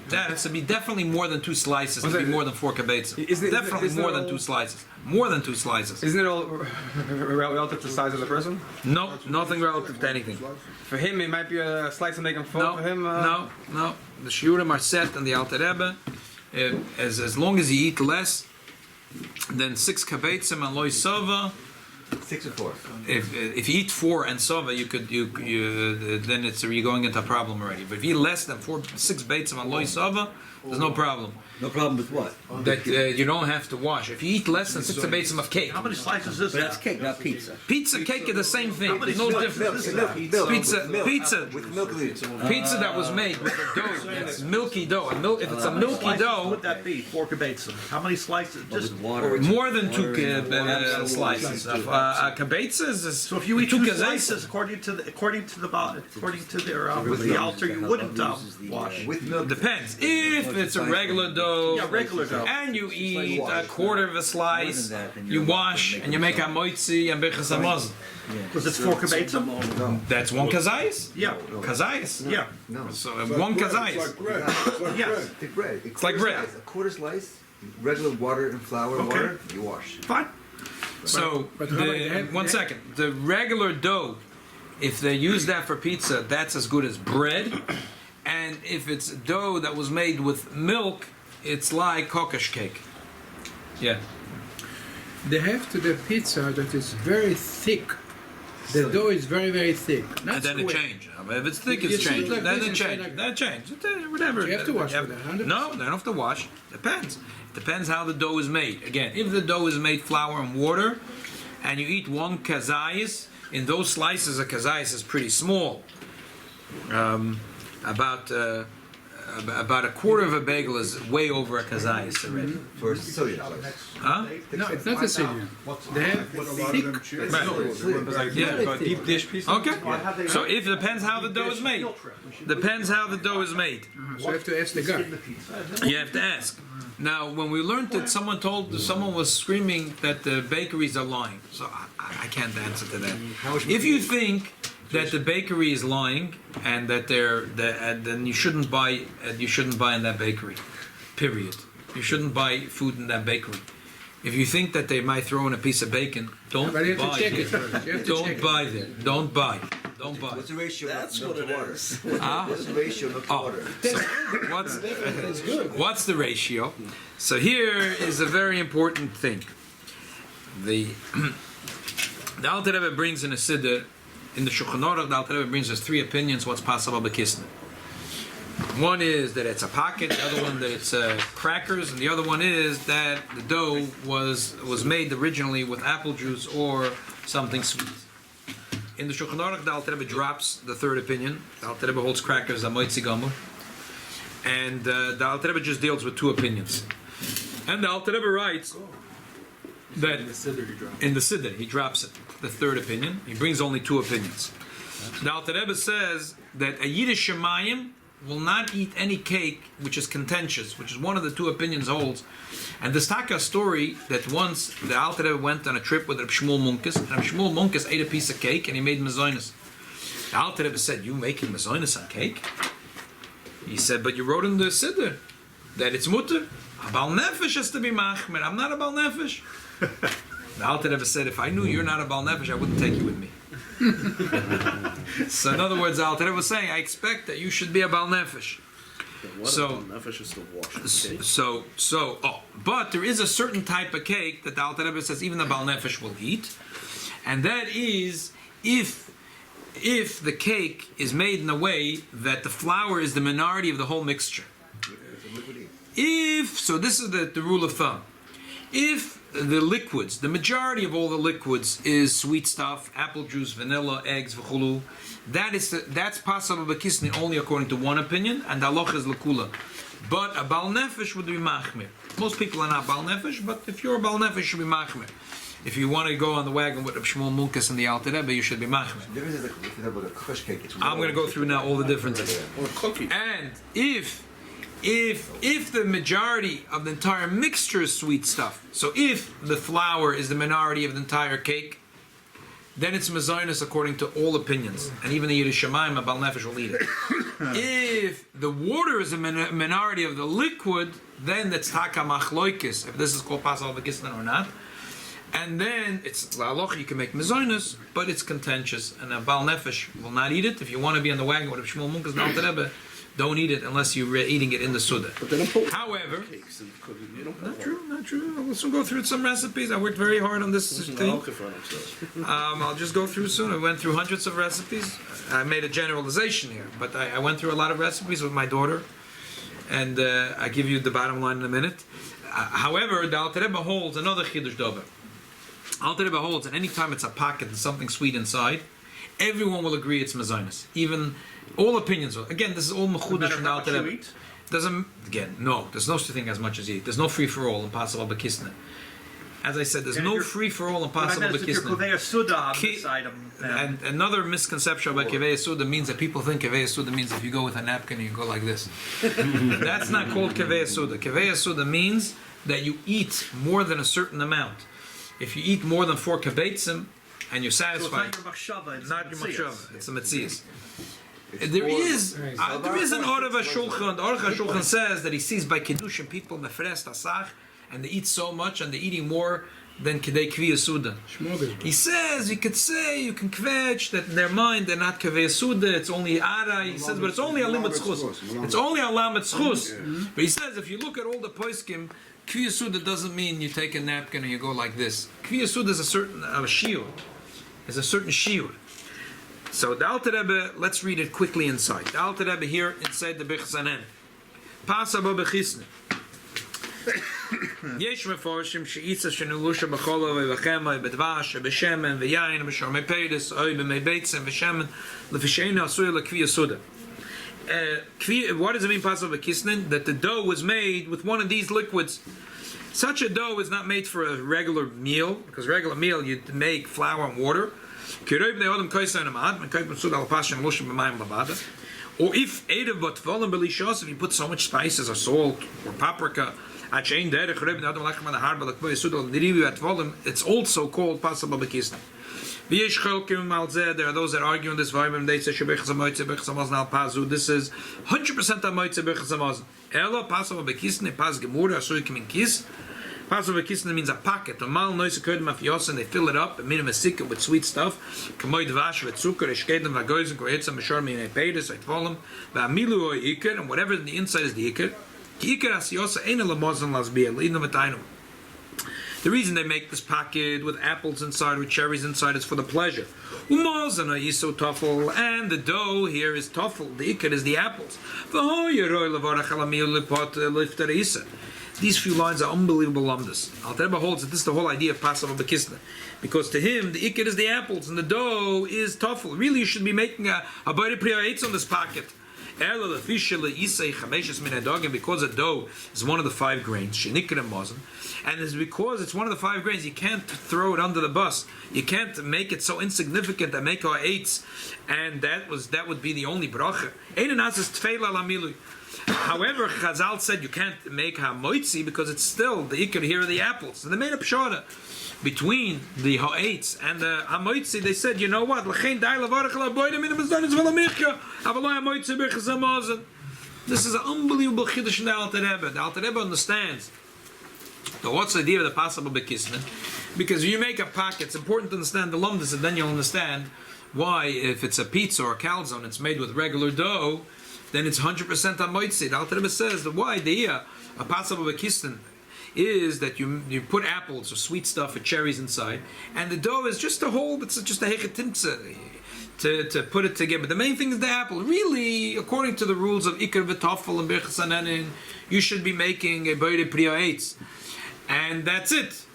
that has to be definitely more than 2 slices. To be more than 4 kabetzim. Definitely more than 2 slices. More than 2 slices. Isn't it all relative to the size of the person? No, nothing relative to anything. For him, it might be a slice to make him full. No, For him, no. The shiurim are set in the Alter Rebbe. As long as you eat less than 6 kabetzim and loy sova. 6 or 4. If you eat 4 and sova, then you're going into a problem already. But if you eat less than 6 beitzim and loy sova, there's no problem. No problem with what? That you don't have to wash. If you eat less than 6 beitzim of cake, How many slices is But that? that's cake, not pizza. pizza, cake are the same thing. There's no slices difference. is that? Pizza With milk in it. Pizza that was made with a dough, it's milky dough. If it's a milky Slices dough, would that be? 4 kabetzim. How many slices? Just With water. more than 2 slices. Kabetzah is so if you eat 2 2 kazayis. slices, according to the altar, you wouldn't wash. With milk. Depends. If it's a regular dough, Yeah, regular dough. and you eat a quarter of a slice, you wash and you make a moitzi and birchas hamazon. Because it's 4 kabetzim. That's 1 kazayis. Yeah. Kazayis. Yeah. So It's like 1 bread, kazayis. It's like bread. It's like Yes. bread. It's bread. It's like bread. A quarter slice, regular water and flour and Okay. water, you wash. Fine. So, But how about that? 1 second. The regular dough, if they use that for pizza, that's as good as bread. And if it's dough that was made with milk, it's like kokosh cake. Yeah. They have to the pizza that is very thick. The dough is very, very thick. Not And then it square. changes. If it's thick, You it's see it changed. like Then this, it you see it changes. like- Then it changes. Whatever. You have to wash for that, 100%. No, they don't have to wash. Depends. It depends how the dough is made. Again, if the dough is made flour and water, and you eat 1 kazayis, in those slices, a kazayis is pretty small. About a quarter of a bagel is way over a kazayis already. For Sicilian slice. Huh? No, it's not Sicilian. They have With a lot of thick. them cheese. Right. Yeah. a deep dish piece. Okay. So if it depends how the dough is made. Depends how the dough is made. So you have to ask the guy. You have to ask. Now, when we learned that someone was screaming that the bakeries are lying, so I can't answer to that. If you think that the bakery is lying and that then you shouldn't buy in that bakery. Period. You shouldn't buy food in that bakery. If you think that they might throw in a piece of bacon, don't But you have to buy check it there. first. You have to check Don't it. buy there. Don't buy. Don't buy. What's the ratio of milk to water? Huh? What's the ratio of milk to Oh, water? so what's the ratio? So here is a very important thing. The Alter Rebbe brings in a siddur, in the Shulchan Aruch, the Alter Rebbe brings us 3 opinions what's possible b'kisne. One is that it's a pocket, the other one that it's crackers, and the other one is that the dough was made originally with apple juice or something sweet. in the Shulchan Aruch, the Alter Rebbe drops the third opinion. The Alter Rebbe holds crackers amoitzi gomer, and the Alter Rebbe just deals with two opinions. And the Alter Rebbe writes that in the Siddur he drops it, the third opinion. He brings only two opinions. The Alter Rebbe says that a Yiddish Shemayim will not eat any cake which is contentious, which is one of the two opinions holds. And this taka story that once the Alter Rebbe went on a trip with Reb Shmuel Munkes, and Reb Shmuel Munkes ate a piece of cake and he made mazonis. The Alter Rebbe said, "You making mazonis on cake?" He said, "But you wrote in the Siddur that it's mutter. A Baal Nefesh has to be machmer. I'm not a Baal Nefesh." The Alter Rebbe said, "If I knew you're not a Baal Nefesh, I wouldn't take you with me." So in other words, the Alter Rebbe was saying, I expect that you should be a Baal Nefesh. But there is a certain type of cake that the Alter Rebbe says even the Baal Nefesh will eat, and that is if the cake is made in a way that the flour is the minority of the whole mixture. So this is the rule of thumb. If the liquids, the majority of all the liquids is sweet stuff, apple juice, vanilla, eggs, v'chulu, that's possible b'kisni only according to one opinion, and the halacha is l'kula. But a Baal Nefesh would be machmir. Most people are not Baal Nefesh, but if you're a Baal Nefesh, you should be machmir. If you want to go on the wagon with Reb Shmuel Munkes and the Alter Rebbe, you should be machmir. I'm going to go through now all the differences. And if the majority of the entire mixture is sweet stuff, so if the flour is the minority of the entire cake, then it's mazonis according to all opinions, and even the Yiddish Shemayim, a Baal Nefesh will eat it. If the water is a minority of the liquid, then that's taka machloikis, if this is called pasal b'kisnan or not. And then it's la'aloch, you can make mazonis, but it's contentious, and a Baal Nefesh will not eat it. If you want to be on the wagon with Shmuel Munkes and Alter Rebbe, don't eat it unless you're eating it in the Suda. However, not true. We'll soon go through some recipes. I worked very hard on this thing. I'll just go through soon. I went through hundreds of recipes. I made a generalization here, but I went through a lot of recipes with my daughter, and I give you the bottom line in a minute. However, the Alter Rebbe holds another chidush dober. Alter Rebbe holds that any time it's a pocket and something sweet inside, everyone will agree it's mazonis. Even all opinions. Again, this is all mechudash from the Alter Rebbe. No, there's no such thing as much as you eat. There's no free for all in pasal b'kisna. As I said, there's no free for all in pasal b'kisna. And another misconception about kaveh suda means that people think kaveh suda means if you go with a napkin and you go like this. That's not called kaveh suda. Kaveh suda means that you eat more than a certain amount. If you eat more than 4 kabetzim and you're satisfied, not your machshava, it's a metzias. There is an order of a shulchan. The order of a shulchan says that he sees by kedushin people mefres tasach, and they eat so much and they're eating more than kedei kvi suda. He says you can kvetch that in their mind they're not kvi suda. It's only ara. He says, but it's only a limit schus. It's only a lamet schus. But he says if you look at all the poskim, kvi suda doesn't mean you take a napkin and you go like this. Kvi suda is a certain shiur. There's a certain shiur. So the Alter Rebbe, let's read it quickly inside. The Alter Rebbe here inside the Bechzanen. Pasa bo bechisne. Yesh meforshim sheitza shenulusha b'cholo v'chema b'dvash b'shemen v'yayin b'shormei peiris oy b'mei beitzem v'shemen l'fisheinu asuy l'kvi yasuda. What does it mean, pasa b'kisnen? That the dough was made with one of these liquids. Such a dough is not made for a regular meal, because regular meal you make flour and water. Or if if you put so much spices or salt or paprika, it's also called pasal b'kisna. There are those that argue in this vayim. They say this is 100% amoitze b'chazamazon. Ela pasal b'kisna pas gemura asoy kimin kis. Pasal b'kisna means a pocket. A mal noise occurred mafiyos, and they fill it up. A minimum sikka with sweet stuff. Kamoy dvash v'tzukar eshkedem v'goyzen koyetzam b'shor minei peiris v'tvolim v'amilu o iker, and whatever in the inside is the iker. Ki iker asiyosa eina lamozan lasbiyah leidna v'tainu. The reason they make this pocket with apples inside, with cherries inside, is for the pleasure. Umozana yiso toffel, and the dough here is toffel. The iker is the apples. These few lines are unbelievable lumdus. Alter Rebbe holds that this is the whole idea of Parsha B'Kislev, because to him the ikir is the apples and the dough is toffel. Really, you should be making a bayre priya eitz on this pocket. Because a dough is one of the 5 grains, and it's because it's one of the 5 grains, you can't throw it under the bus. You can't make it so insignificant that make our eights, and that would be the only bracha. However, Chazal said you can't make ha-moitzi because it's still the ikar here are the apples. So they made a pshara between the ha'etz and the ha-moitzi. They said, you know what? This is an unbelievable chiddush in the Alter Rebbe. The Alter Rebbe understands what's the idea of the Parsha B'Kislev, because when you make a pocket, it's important to understand the lumdus, and then you'll understand why, if it's a pizza or a calzone, it's made with regular dough, then it's 100% ha-moitzi. The Alter Rebbe says that why idea a Parsha B'Kislev is that you put apples or sweet stuff or cherries inside, and the dough is just a whole, it's just a hechetimtza to put it together. But the main thing is the apple. Really, according to the rules of ikar v'toffel and birchas hanenin, you should be making a bayre priya eitz, and that's it.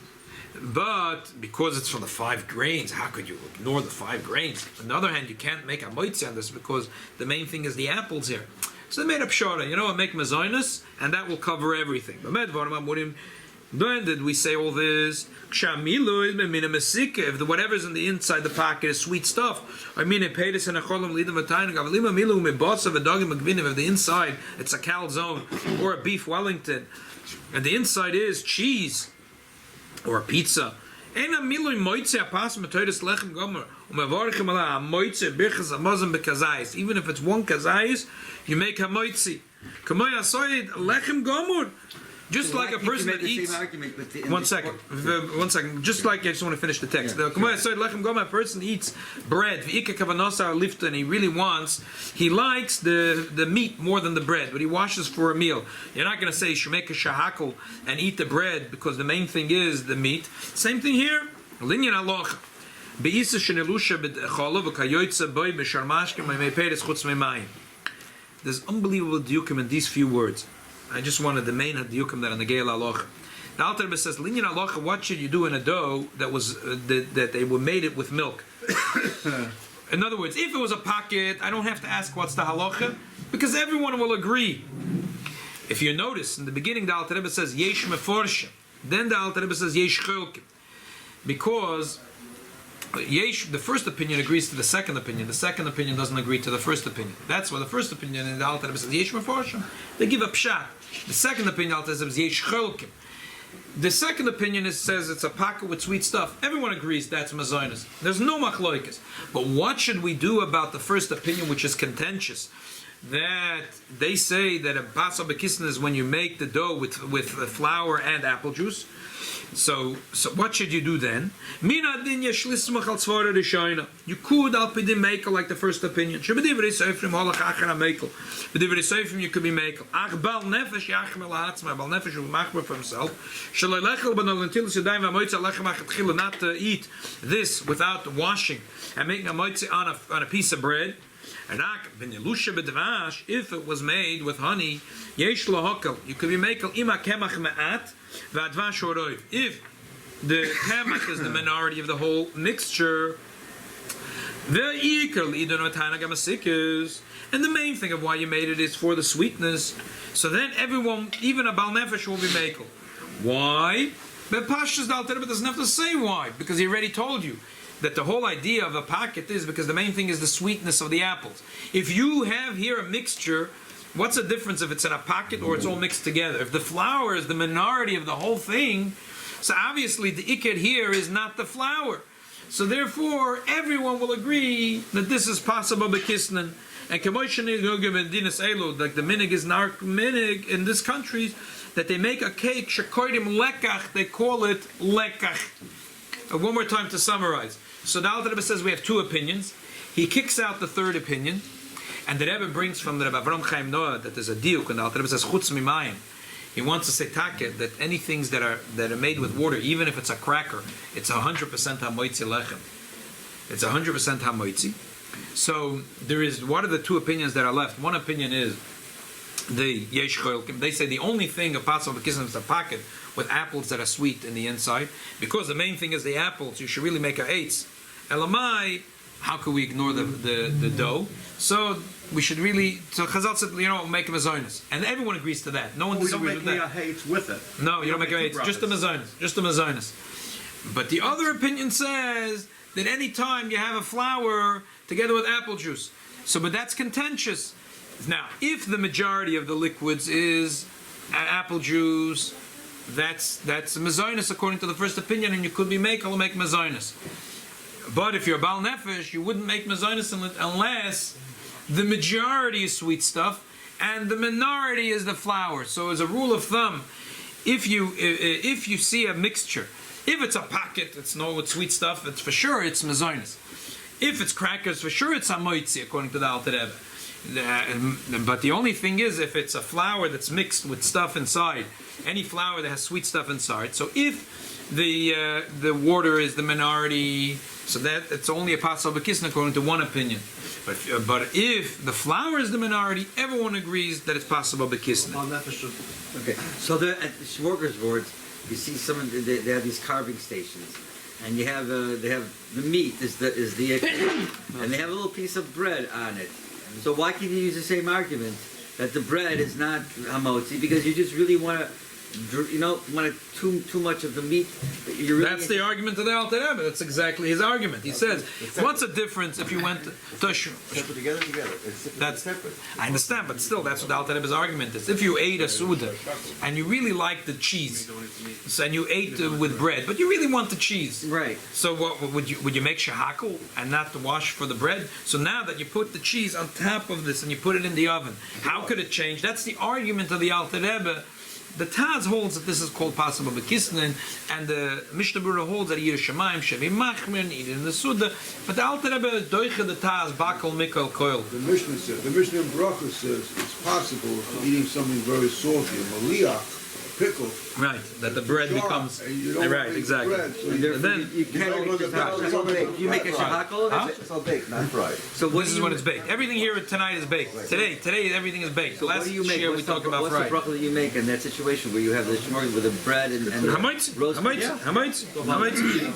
But because it's from the 5 grains, how could you ignore the 5 grains? On the other hand, you can't make a moitzi on this because the main thing is the apples here. So they made up shara, make mazoinus, and that will cover everything. When did we say all this? If whatever's in the inside the pocket is sweet stuff, if the inside it's a calzone or a beef Wellington, and the inside is cheese or a pizza, even if it's 1 kazayis, you make a moitzi. Just like a person that eats. One second. Just like I just want to finish the text. A person eats bread, and he really he likes the meat more than the bread, but he washes for a meal. You're not going to say you should make a shahakal and eat the bread because the main thing is the meat. Same thing here. Linyan halacha. There's unbelievable diukim in these few words. I just wanted the main diukim that on the Geil Halacha. The Alter Rebbe says, Linyan Halacha, what should you do in a dough that was that they made it with milk? In other words, if it was a pocket, I don't have to ask what's the halacha, because everyone will agree. If you notice, in the beginning the Alter Rebbe says, Yesh meforshim. Then the Alter Rebbe says, Yesh cholkim. Because the first opinion agrees to the second opinion. The second opinion doesn't agree to the first opinion. That's why the first opinion in the Alter Rebbe says Yesh meforshim. They give a pshat. The second opinion Alter Rebbe says Yesh cholkim. The second opinion says it's a pocket with sweet stuff. Everyone agrees that's mazoinus. There's no machloikas. But what should we do about the first opinion, which is contentious? That they say that a Parsha B'Kislev is when you make the dough with flour and apple juice. So what should you do then? You could alpidim mekel like the first opinion. You could be mekel. Ach bal nefesh yachmel ha'atzma. Bal nefesh will machmer for himself. Not to eat this without washing and making a moitzi on a piece of bread. If it was made with honey, you could be mekel ima kemach me'at. If the kemach is the minority of the whole mixture, and the main thing of why you made it is for the sweetness, so then everyone, even a bal nefesh, will be mekel. Why? But Pashas Alter Rebbe doesn't have to say why, because he already told you that the whole idea of a pocket is because the main thing is the sweetness of the apples. If you have here a mixture, what's the difference if it's in a pocket or it's all mixed together? If the flour is the minority of the whole thing, so obviously the iked here is not the flour. So therefore, everyone will agree that this is Parsha B'Kislev. And like the minig is nark minig in this country, that they make a cake, shekoidim lekach, they call it lekach. One more time to summarize. So the Alter Rebbe says we have 2 opinions. He kicks out the third opinion, and the Rebbe brings from the Rebbe Avram Chaim Noah that there's a diuk, and the Alter Rebbe says chutz mimayim. He wants to say taket that any things that are made with water, even if it's a cracker, it's 100% ha-moitzi lechem. It's 100% ha-moitzi. So there is. What are the 2 opinions that are left? One opinion is the yesh cholkim. They say the only thing of possible kissim is a pocket with apples that are sweet in the inside, because the main thing is the apples. You should really make a eitz. Elamai, how could we ignore the dough? So we should really. So Chazal said, make a mazonis, and everyone agrees to that. No one We don't disagrees make with that. hates with it. No, you don't make a two eitz. Just a brachas. mazonis. Just a mazonis. But the other opinion says that any time you have a flour together with apple juice, but that's contentious. Now, if the majority of the liquids is apple juice, that's a mazonis according to the first opinion, and you could be make mazonis. But if you're a bal nefesh, you wouldn't make mazonis unless the majority is sweet stuff and the minority is the flour. So, as a rule of thumb, if you see a mixture, if it's a pocket, it's with sweet stuff, it's for sure it's mazonis. If it's crackers, for sure it's hamoitzi, according to the Alter Rebbe. But the only thing is, if it's a flour that's mixed with stuff inside, any flour that has sweet stuff inside. So if the water is the minority, so that it's only a possible kisna according to one opinion. But if the flour is the minority, everyone agrees that it's possible bekisna. Okay, so at the Schwarger's boards, you see they have these carving stations, and you have they have the meat is the and they have a little piece of bread on it. So why can't you use the same argument that the bread is not hamotzi, because you just really want to too much of the meat. That's the argument of the Alter Rebbe. That's exactly his argument. He says, what's the difference if you went to Separate together. It's separate. I understand, but still, that's what the Alter Rebbe's argument is. If you ate a Suda and you really like the cheese, and you ate with bread, but you really want the cheese, right? So what would you make shahakal and not the wash for the bread? So now that you put the cheese on top of this and you put it in the oven, how could it change? That's the argument of the Alter Rebbe. The Taz holds that this is called possible bekisnin, and the Mishnah Berurah holds that Yir Shemaim Shevi Machmin, eat in the Suda. But the Alter Rebbe doiche the Taz bakol mikol koil. The Mishnah in bracha says it's possible if you're eating something very salty, a maliach, pickle. Right, that the bread becomes right, exactly. And then you can't you make a shahakal? Huh? It's all baked, not fried. So this is when it's baked. Everything here tonight is baked. Today everything is baked. So Last what do you make? year we talked about what's fried. the bracha that you make in that situation where you have the shmorg with the bread and roast? Hamoitz.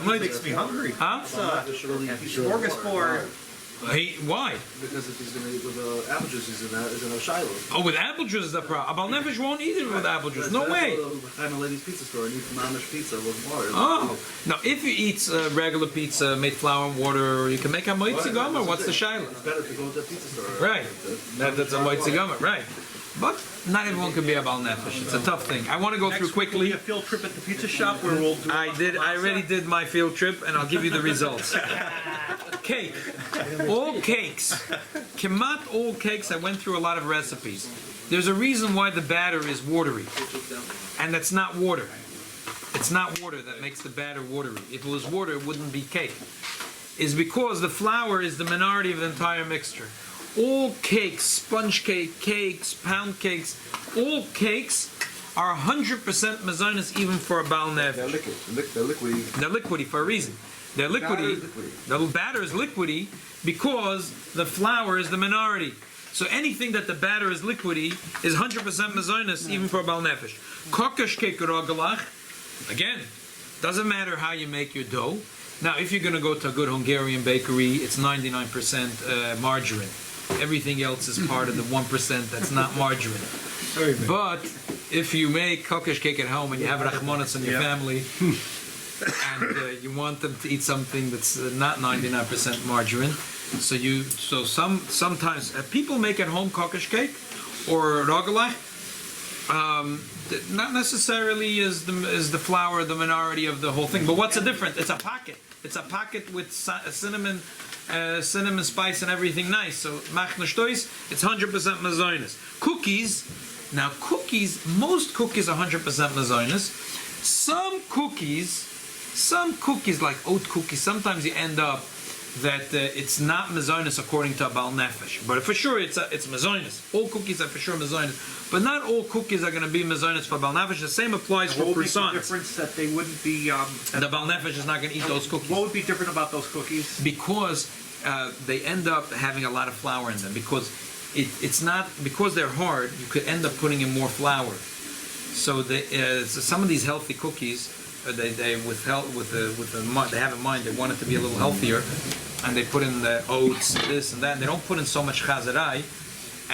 Makes me hungry. Huh? Smorgasbord. Why? Because if he's going to eat with apple juice, he's in a Sheilos. Oh, with apple juice is the problem. Abal Nefesh won't eat it with apple juice. No way. I'm a lady's pizza store and eat mamish pizza with water. Oh, now if you eat regular pizza made flour and water, you can make a moitzi gomer. What's the shayla? It's better to go to a pizza store. Right, that's a moitzi gomer, right? But not everyone can be a bal nefesh. It's a tough thing. I want to go through quickly. A field trip at the pizza shop where we'll do. I already did my field trip, and I'll give you the results. Cake, all cakes, kemat all cakes. I went through a lot of recipes. There's a reason why the batter is watery, and that's not water. It's not water that makes the batter watery. If it was water, it wouldn't be cake. Is because the flour is the minority of the entire mixture. All cakes, sponge cake, cakes, pound cakes, all cakes are 100% mazonis, even for a bal nefesh. They're liquidy. They're liquidy for a reason. They're liquidy. The batter is liquidy because the flour is the minority. So anything that the batter is liquidy is 100% mazonis, even for a bal nefesh. Kokosh cake rogalach, again, doesn't matter how you make your dough. Now, if you're going to go to a good Hungarian bakery, it's 99% margarine. Everything else is part of the 1% that's not margarine. But if you make kokosh cake at home and you have rachmanis in your family, and you want them to eat something that's not 99% margarine, so sometimes people make at home kokosh cake or rogalach. Not necessarily is the flour the minority of the whole thing, but what's the difference? It's a pocket. It's a pocket with cinnamon spice and everything nice. So machna shtois, it's 100% mazonis. Cookies, now most cookies are 100% mazonis. Some cookies like oat cookies, sometimes you end up that it's not mazonis according to a bal nefesh, but for sure it's mazonis. All cookies are for sure mazonis, but not all cookies are going to be mazonis for bal nefesh. The same applies for croissants. What would be the difference that they wouldn't be? The bal nefesh is not going to eat those cookies. What would be different about those cookies? Because they end up having a lot of flour in them. Because it's not because they're hard. You could end up putting in more flour. So some of these healthy cookies, they withheld with the they have in mind they want it to be a little healthier, and they put in the oats, this and that. And they don't put in so much chazarai,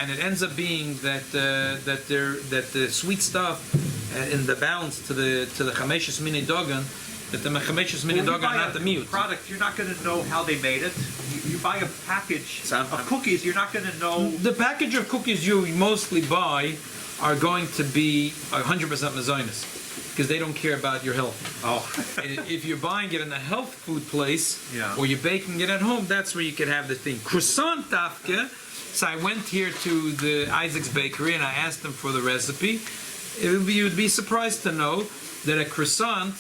and it ends up being that the sweet stuff in the balance to the chameshes mini dogan, that the chameshes mini dogan are not the mute product. You're not going to know how they made it. You buy a package of cookies. You're not going to know. The package of cookies you mostly buy are going to be 100% mazonis, because they don't care about your health. Oh. And if you're buying it in a health food place, Yeah. or you're baking it at home, that's where you could have the thing. Croissant tafke. So I went here to the Isaac's Bakery and I asked them for the recipe. You'd be surprised to know that a croissant,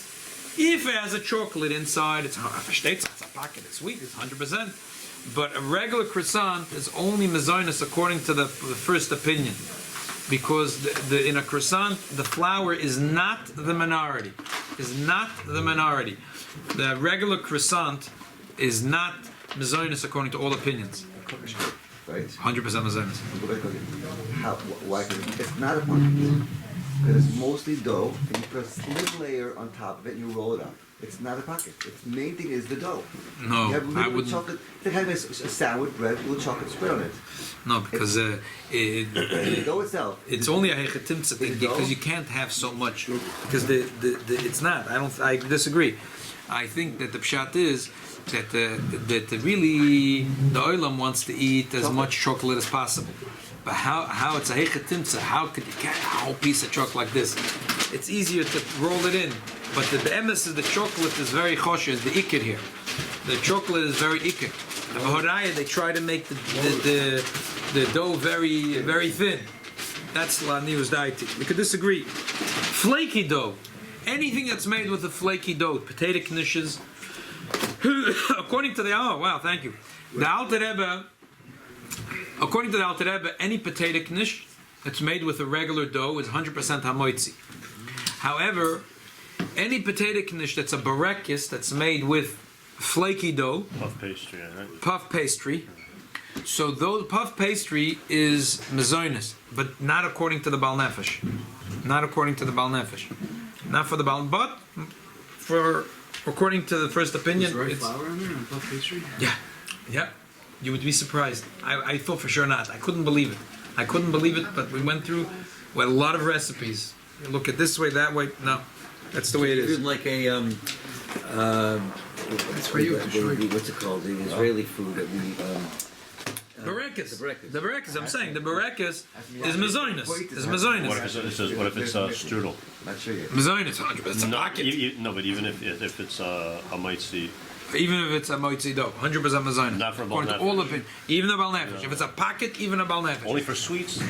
if it has a chocolate inside, it's a packet, it's sweet, it's 100%. But a regular croissant is only mazonis according to the first opinion. Because in a croissant, the flour is not the minority. The regular croissant is not mazonis according to all opinions. Right? 100% mazonis. Why? It's not a packet. It's mostly dough, and you put a thin layer on top of it, and you roll it up. It's not a pocket. The main thing is the dough. No, you have a little I bit of wouldn't. chocolate. They have a sandwich bread with a little chocolate spread on it. No, because The dough itself. it's only a hechetimtza thing, because you can't have so much. Because it's not. I disagree. I think that the pshat is that really the olam wants to eat as much chocolate as possible. But how it's a hechetimtza? How could you get a whole piece of chocolate like this? It's easier to roll it in. But the emes is the chocolate is very chosher, is the ikir here. The chocolate is very ikir. The Bahoraya, they try to make the dough very, very thin. That's La News Daiti. We could disagree. Flaky dough. Anything that's made with a flaky dough, potato knishes. According to the thank you. The Alter Rebbe, according to the Alter Rebbe, any potato knish that's made with a regular dough is 100% hamoitzi. However, any potato knish that's a barekis that's made with flaky dough, Puff pastry, right? puff pastry. So puff pastry is mazonis, but not according to the Baal Nefesh. Not according to the Baal Nefesh. Not for the Baal, but according to the first opinion, Is flour on there on puff pastry? yeah. You would be surprised. I thought for sure not. I couldn't believe it. But we went through a lot of recipes. You look at this way, that way. No, that's the way it is. Even like a That's for you to show you. what's it called? The Israeli food that we Berekes. The The I'm saying the berekes is mazonis. Is What mazonis. if it's strudel? Not sure yet. Mazonis, 100%. No, Pocket. no, but even if it's a mitzi, Even if it's a moitzi dough, 100% mazonis. Not for a Baal According to Nefesh. all opinion, even a Baal Nefesh. If it's a pocket, even a Baal Nefesh. only for sweets.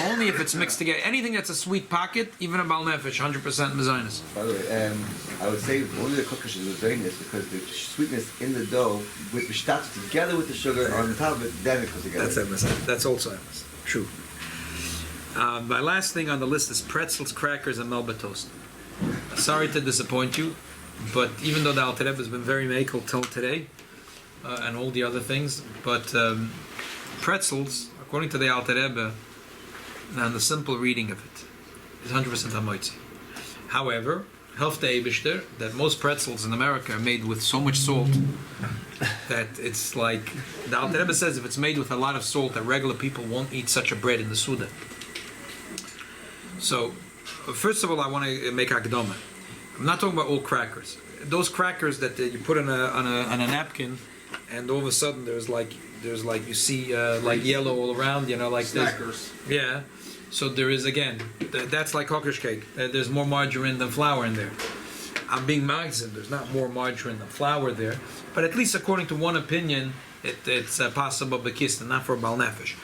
Only if it's mixed together. Anything that's a sweet pocket, even a Baal Nefesh, 100% mazonis. By the way, I would say only the cookish was very nice because the sweetness in the dough with the shtatz together with the sugar on the top of it, then it goes together. That's emes. That's also emes. True. My last thing on the list is pretzels, crackers, and Melba toast. Sorry to disappoint you, but even though the Alter Rebbe has been very makel till today, and all the other things, but pretzels, according to the Alter Rebbe, and the simple reading of it, is 100% hamoitzi. However, helf the Eibishter, that most pretzels in America are made with so much salt that it's like, the Alter Rebbe says if it's made with a lot of salt, that regular people won't eat such a bread in the Suda. So, first of all, I want to make akdama. I'm not talking about all crackers. Those crackers that you put on a napkin, and all of a sudden there's like you see like yellow all around, like Snackers. this. Yeah. So there is again, that's like hokish cake. There's more margarine than flour in there. I'm being magazine. There's not more margarine than flour there, but at least according to one opinion, it's possible bekist and not for Baal Nefesh.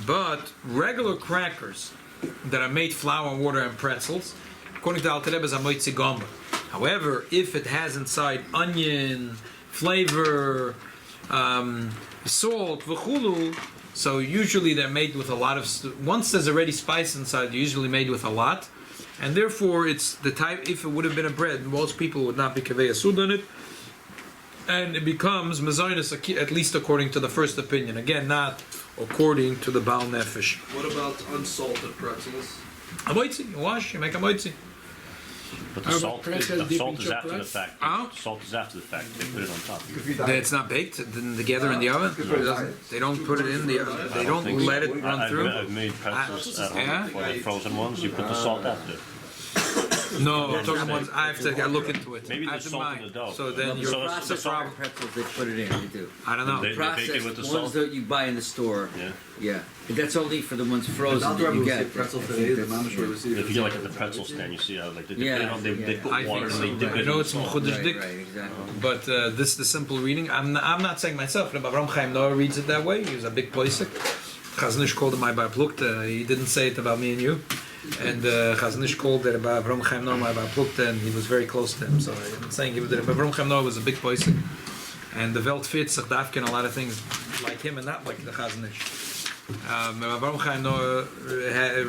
But regular crackers that are made flour, water, and pretzels, according to Alter Rebbe, is a moitzi gamba. However, if it has inside onion, flavor, salt, v'chulu, so usually they're made with a lot of. Once there's already spice inside, they're usually made with a lot, and therefore it's the type. If it would have been a bread, most people would not be kaveh sud on it, and it becomes mazonis at least according to the first opinion. Again, not according to the Baal Nefesh. What about unsalted pretzels? A moitzi, you wash, you make a moitzi. But How the about salt, pretzel the dipped salt in is after the chocolate? fact. Huh? Salt is after the fact. They put it on top. It's not baked together in the oven. They don't put it in the oven. They don't think so. let it run through. I've made pretzels at home, Yeah? or the frozen ones. You put the salt after. No, I'm talking ones. I have to look into it. Maybe I there's have to salt in mind. the dough. So then The you're processed problem. pretzels, they put it in. They do. I don't know. They bake it with the Processed ones salt. that you buy in the store. Yeah. Yeah. But that's only for the ones frozen that you get. pretzel today, the mamish will receive. If you get like at the pretzel stand, you see how like they put it Yeah, on, they put I water think and they so. dip I it know in it's salt. Mechudesh Right, Dik, right, exactly. but this is the simple reading. I'm not saying myself. Rabbi Avram Chaim Noah reads it that way. He was a big poisek. Chaznish called him my Plukta. He didn't say it about me and you. And Chaznish called it Rabbi Avram Chaim Noah my Plukta, and he was very close to him. So I'm saying Rabbi Avram Chaim Noah was a big poisek. And the Welt fits Dafkin a lot of things like him and not like the Chaznish. Rabbi Chaim Noah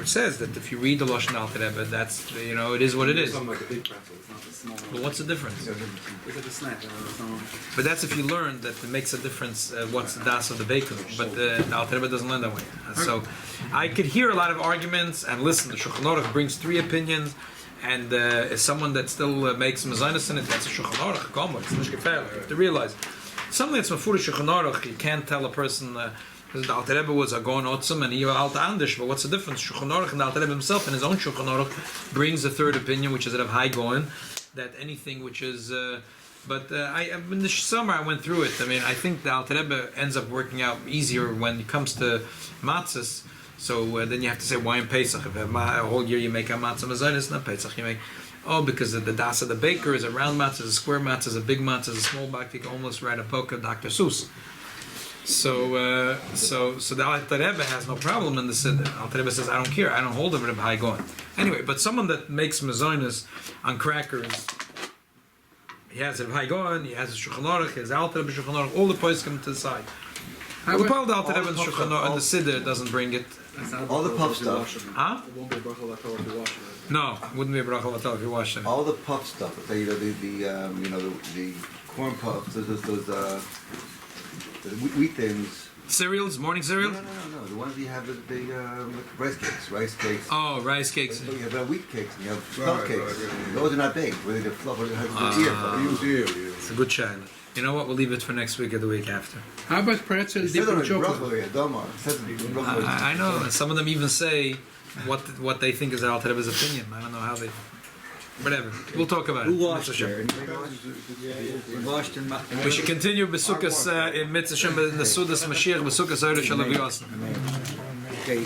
says that if you read the Lashon Alter Rebbe, that's it is what it is. Something like a big pretzel. It's not the small one. But what's the difference? It's like a snack. It's not- But that's if you learn that it makes a difference. What's the das of the baker? But the Alter Rebbe doesn't learn that way. So I could hear a lot of arguments and listen. The Shulchan Aruch brings 3 opinions. And as someone that still makes mezainis in it, that's a Shulchan Aruch. Come on, it's not gefährlich. You have to realize something that's mafur Shulchan Aruch. You can't tell a person. The Alter Rebbe was a Gon Otzim and he was Alta Andish, but what's the difference? Shulchan Aruch and the Alter Rebbe himself in his own Shulchan Aruch brings a 3rd opinion, which is that of High Goen, that anything which is. But in the summer I went through it. I mean, I think the Alter Rebbe ends up working out easier when it comes to matzahs. So then you have to say, why in Pesach? If a whole year you make a matzah mezainis, not Pesach, you make. Oh, because the das of the baker is a round matzah, a square matzah, a big matzah, a small matzah. You can almost write a book of Dr. Seuss. So the Alter Rebbe has no problem in the Siddur. Alter Rebbe says, I don't care, I don't hold of Rebbe High Goen. Anyway, but someone that makes mezainis on crackers, he has Rebbe High Goen, he has a Shulchan Aruch, he has Alter Rebbe Shulchan Aruch, all the points come to the side. The Alter Rebbe and Shulchan Aruch and the Siddur doesn't bring it. All the puff stuff. Huh? It won't be a bracha latal if you wash it. No, wouldn't be a bracha latal if you wash it. All the puff stuff. The corn puffs. Those the wheat things. Cereals, morning cereals. No. The ones you have the rice cakes. Oh, rice cakes. So you have wheat cakes and you have Right, fluff cakes. right. Those are not baked. Where they fluff it has the ear. It's a good child. You know what? We'll leave it for next week or the week after. How about pretzel It says dipped on in the chocolate? bracha, yeah, Domar. It says on the bracha. I know. And some of them even say what they think is the Alter Rebbe's opinion. I don't know how they. Whatever. We'll talk about it. Who washed Mitzvah there? Shem. Washed in We should continue Besukas in Mitzvah Shem in the Sudas Mashiach Besukas Erev Shalav Yosin.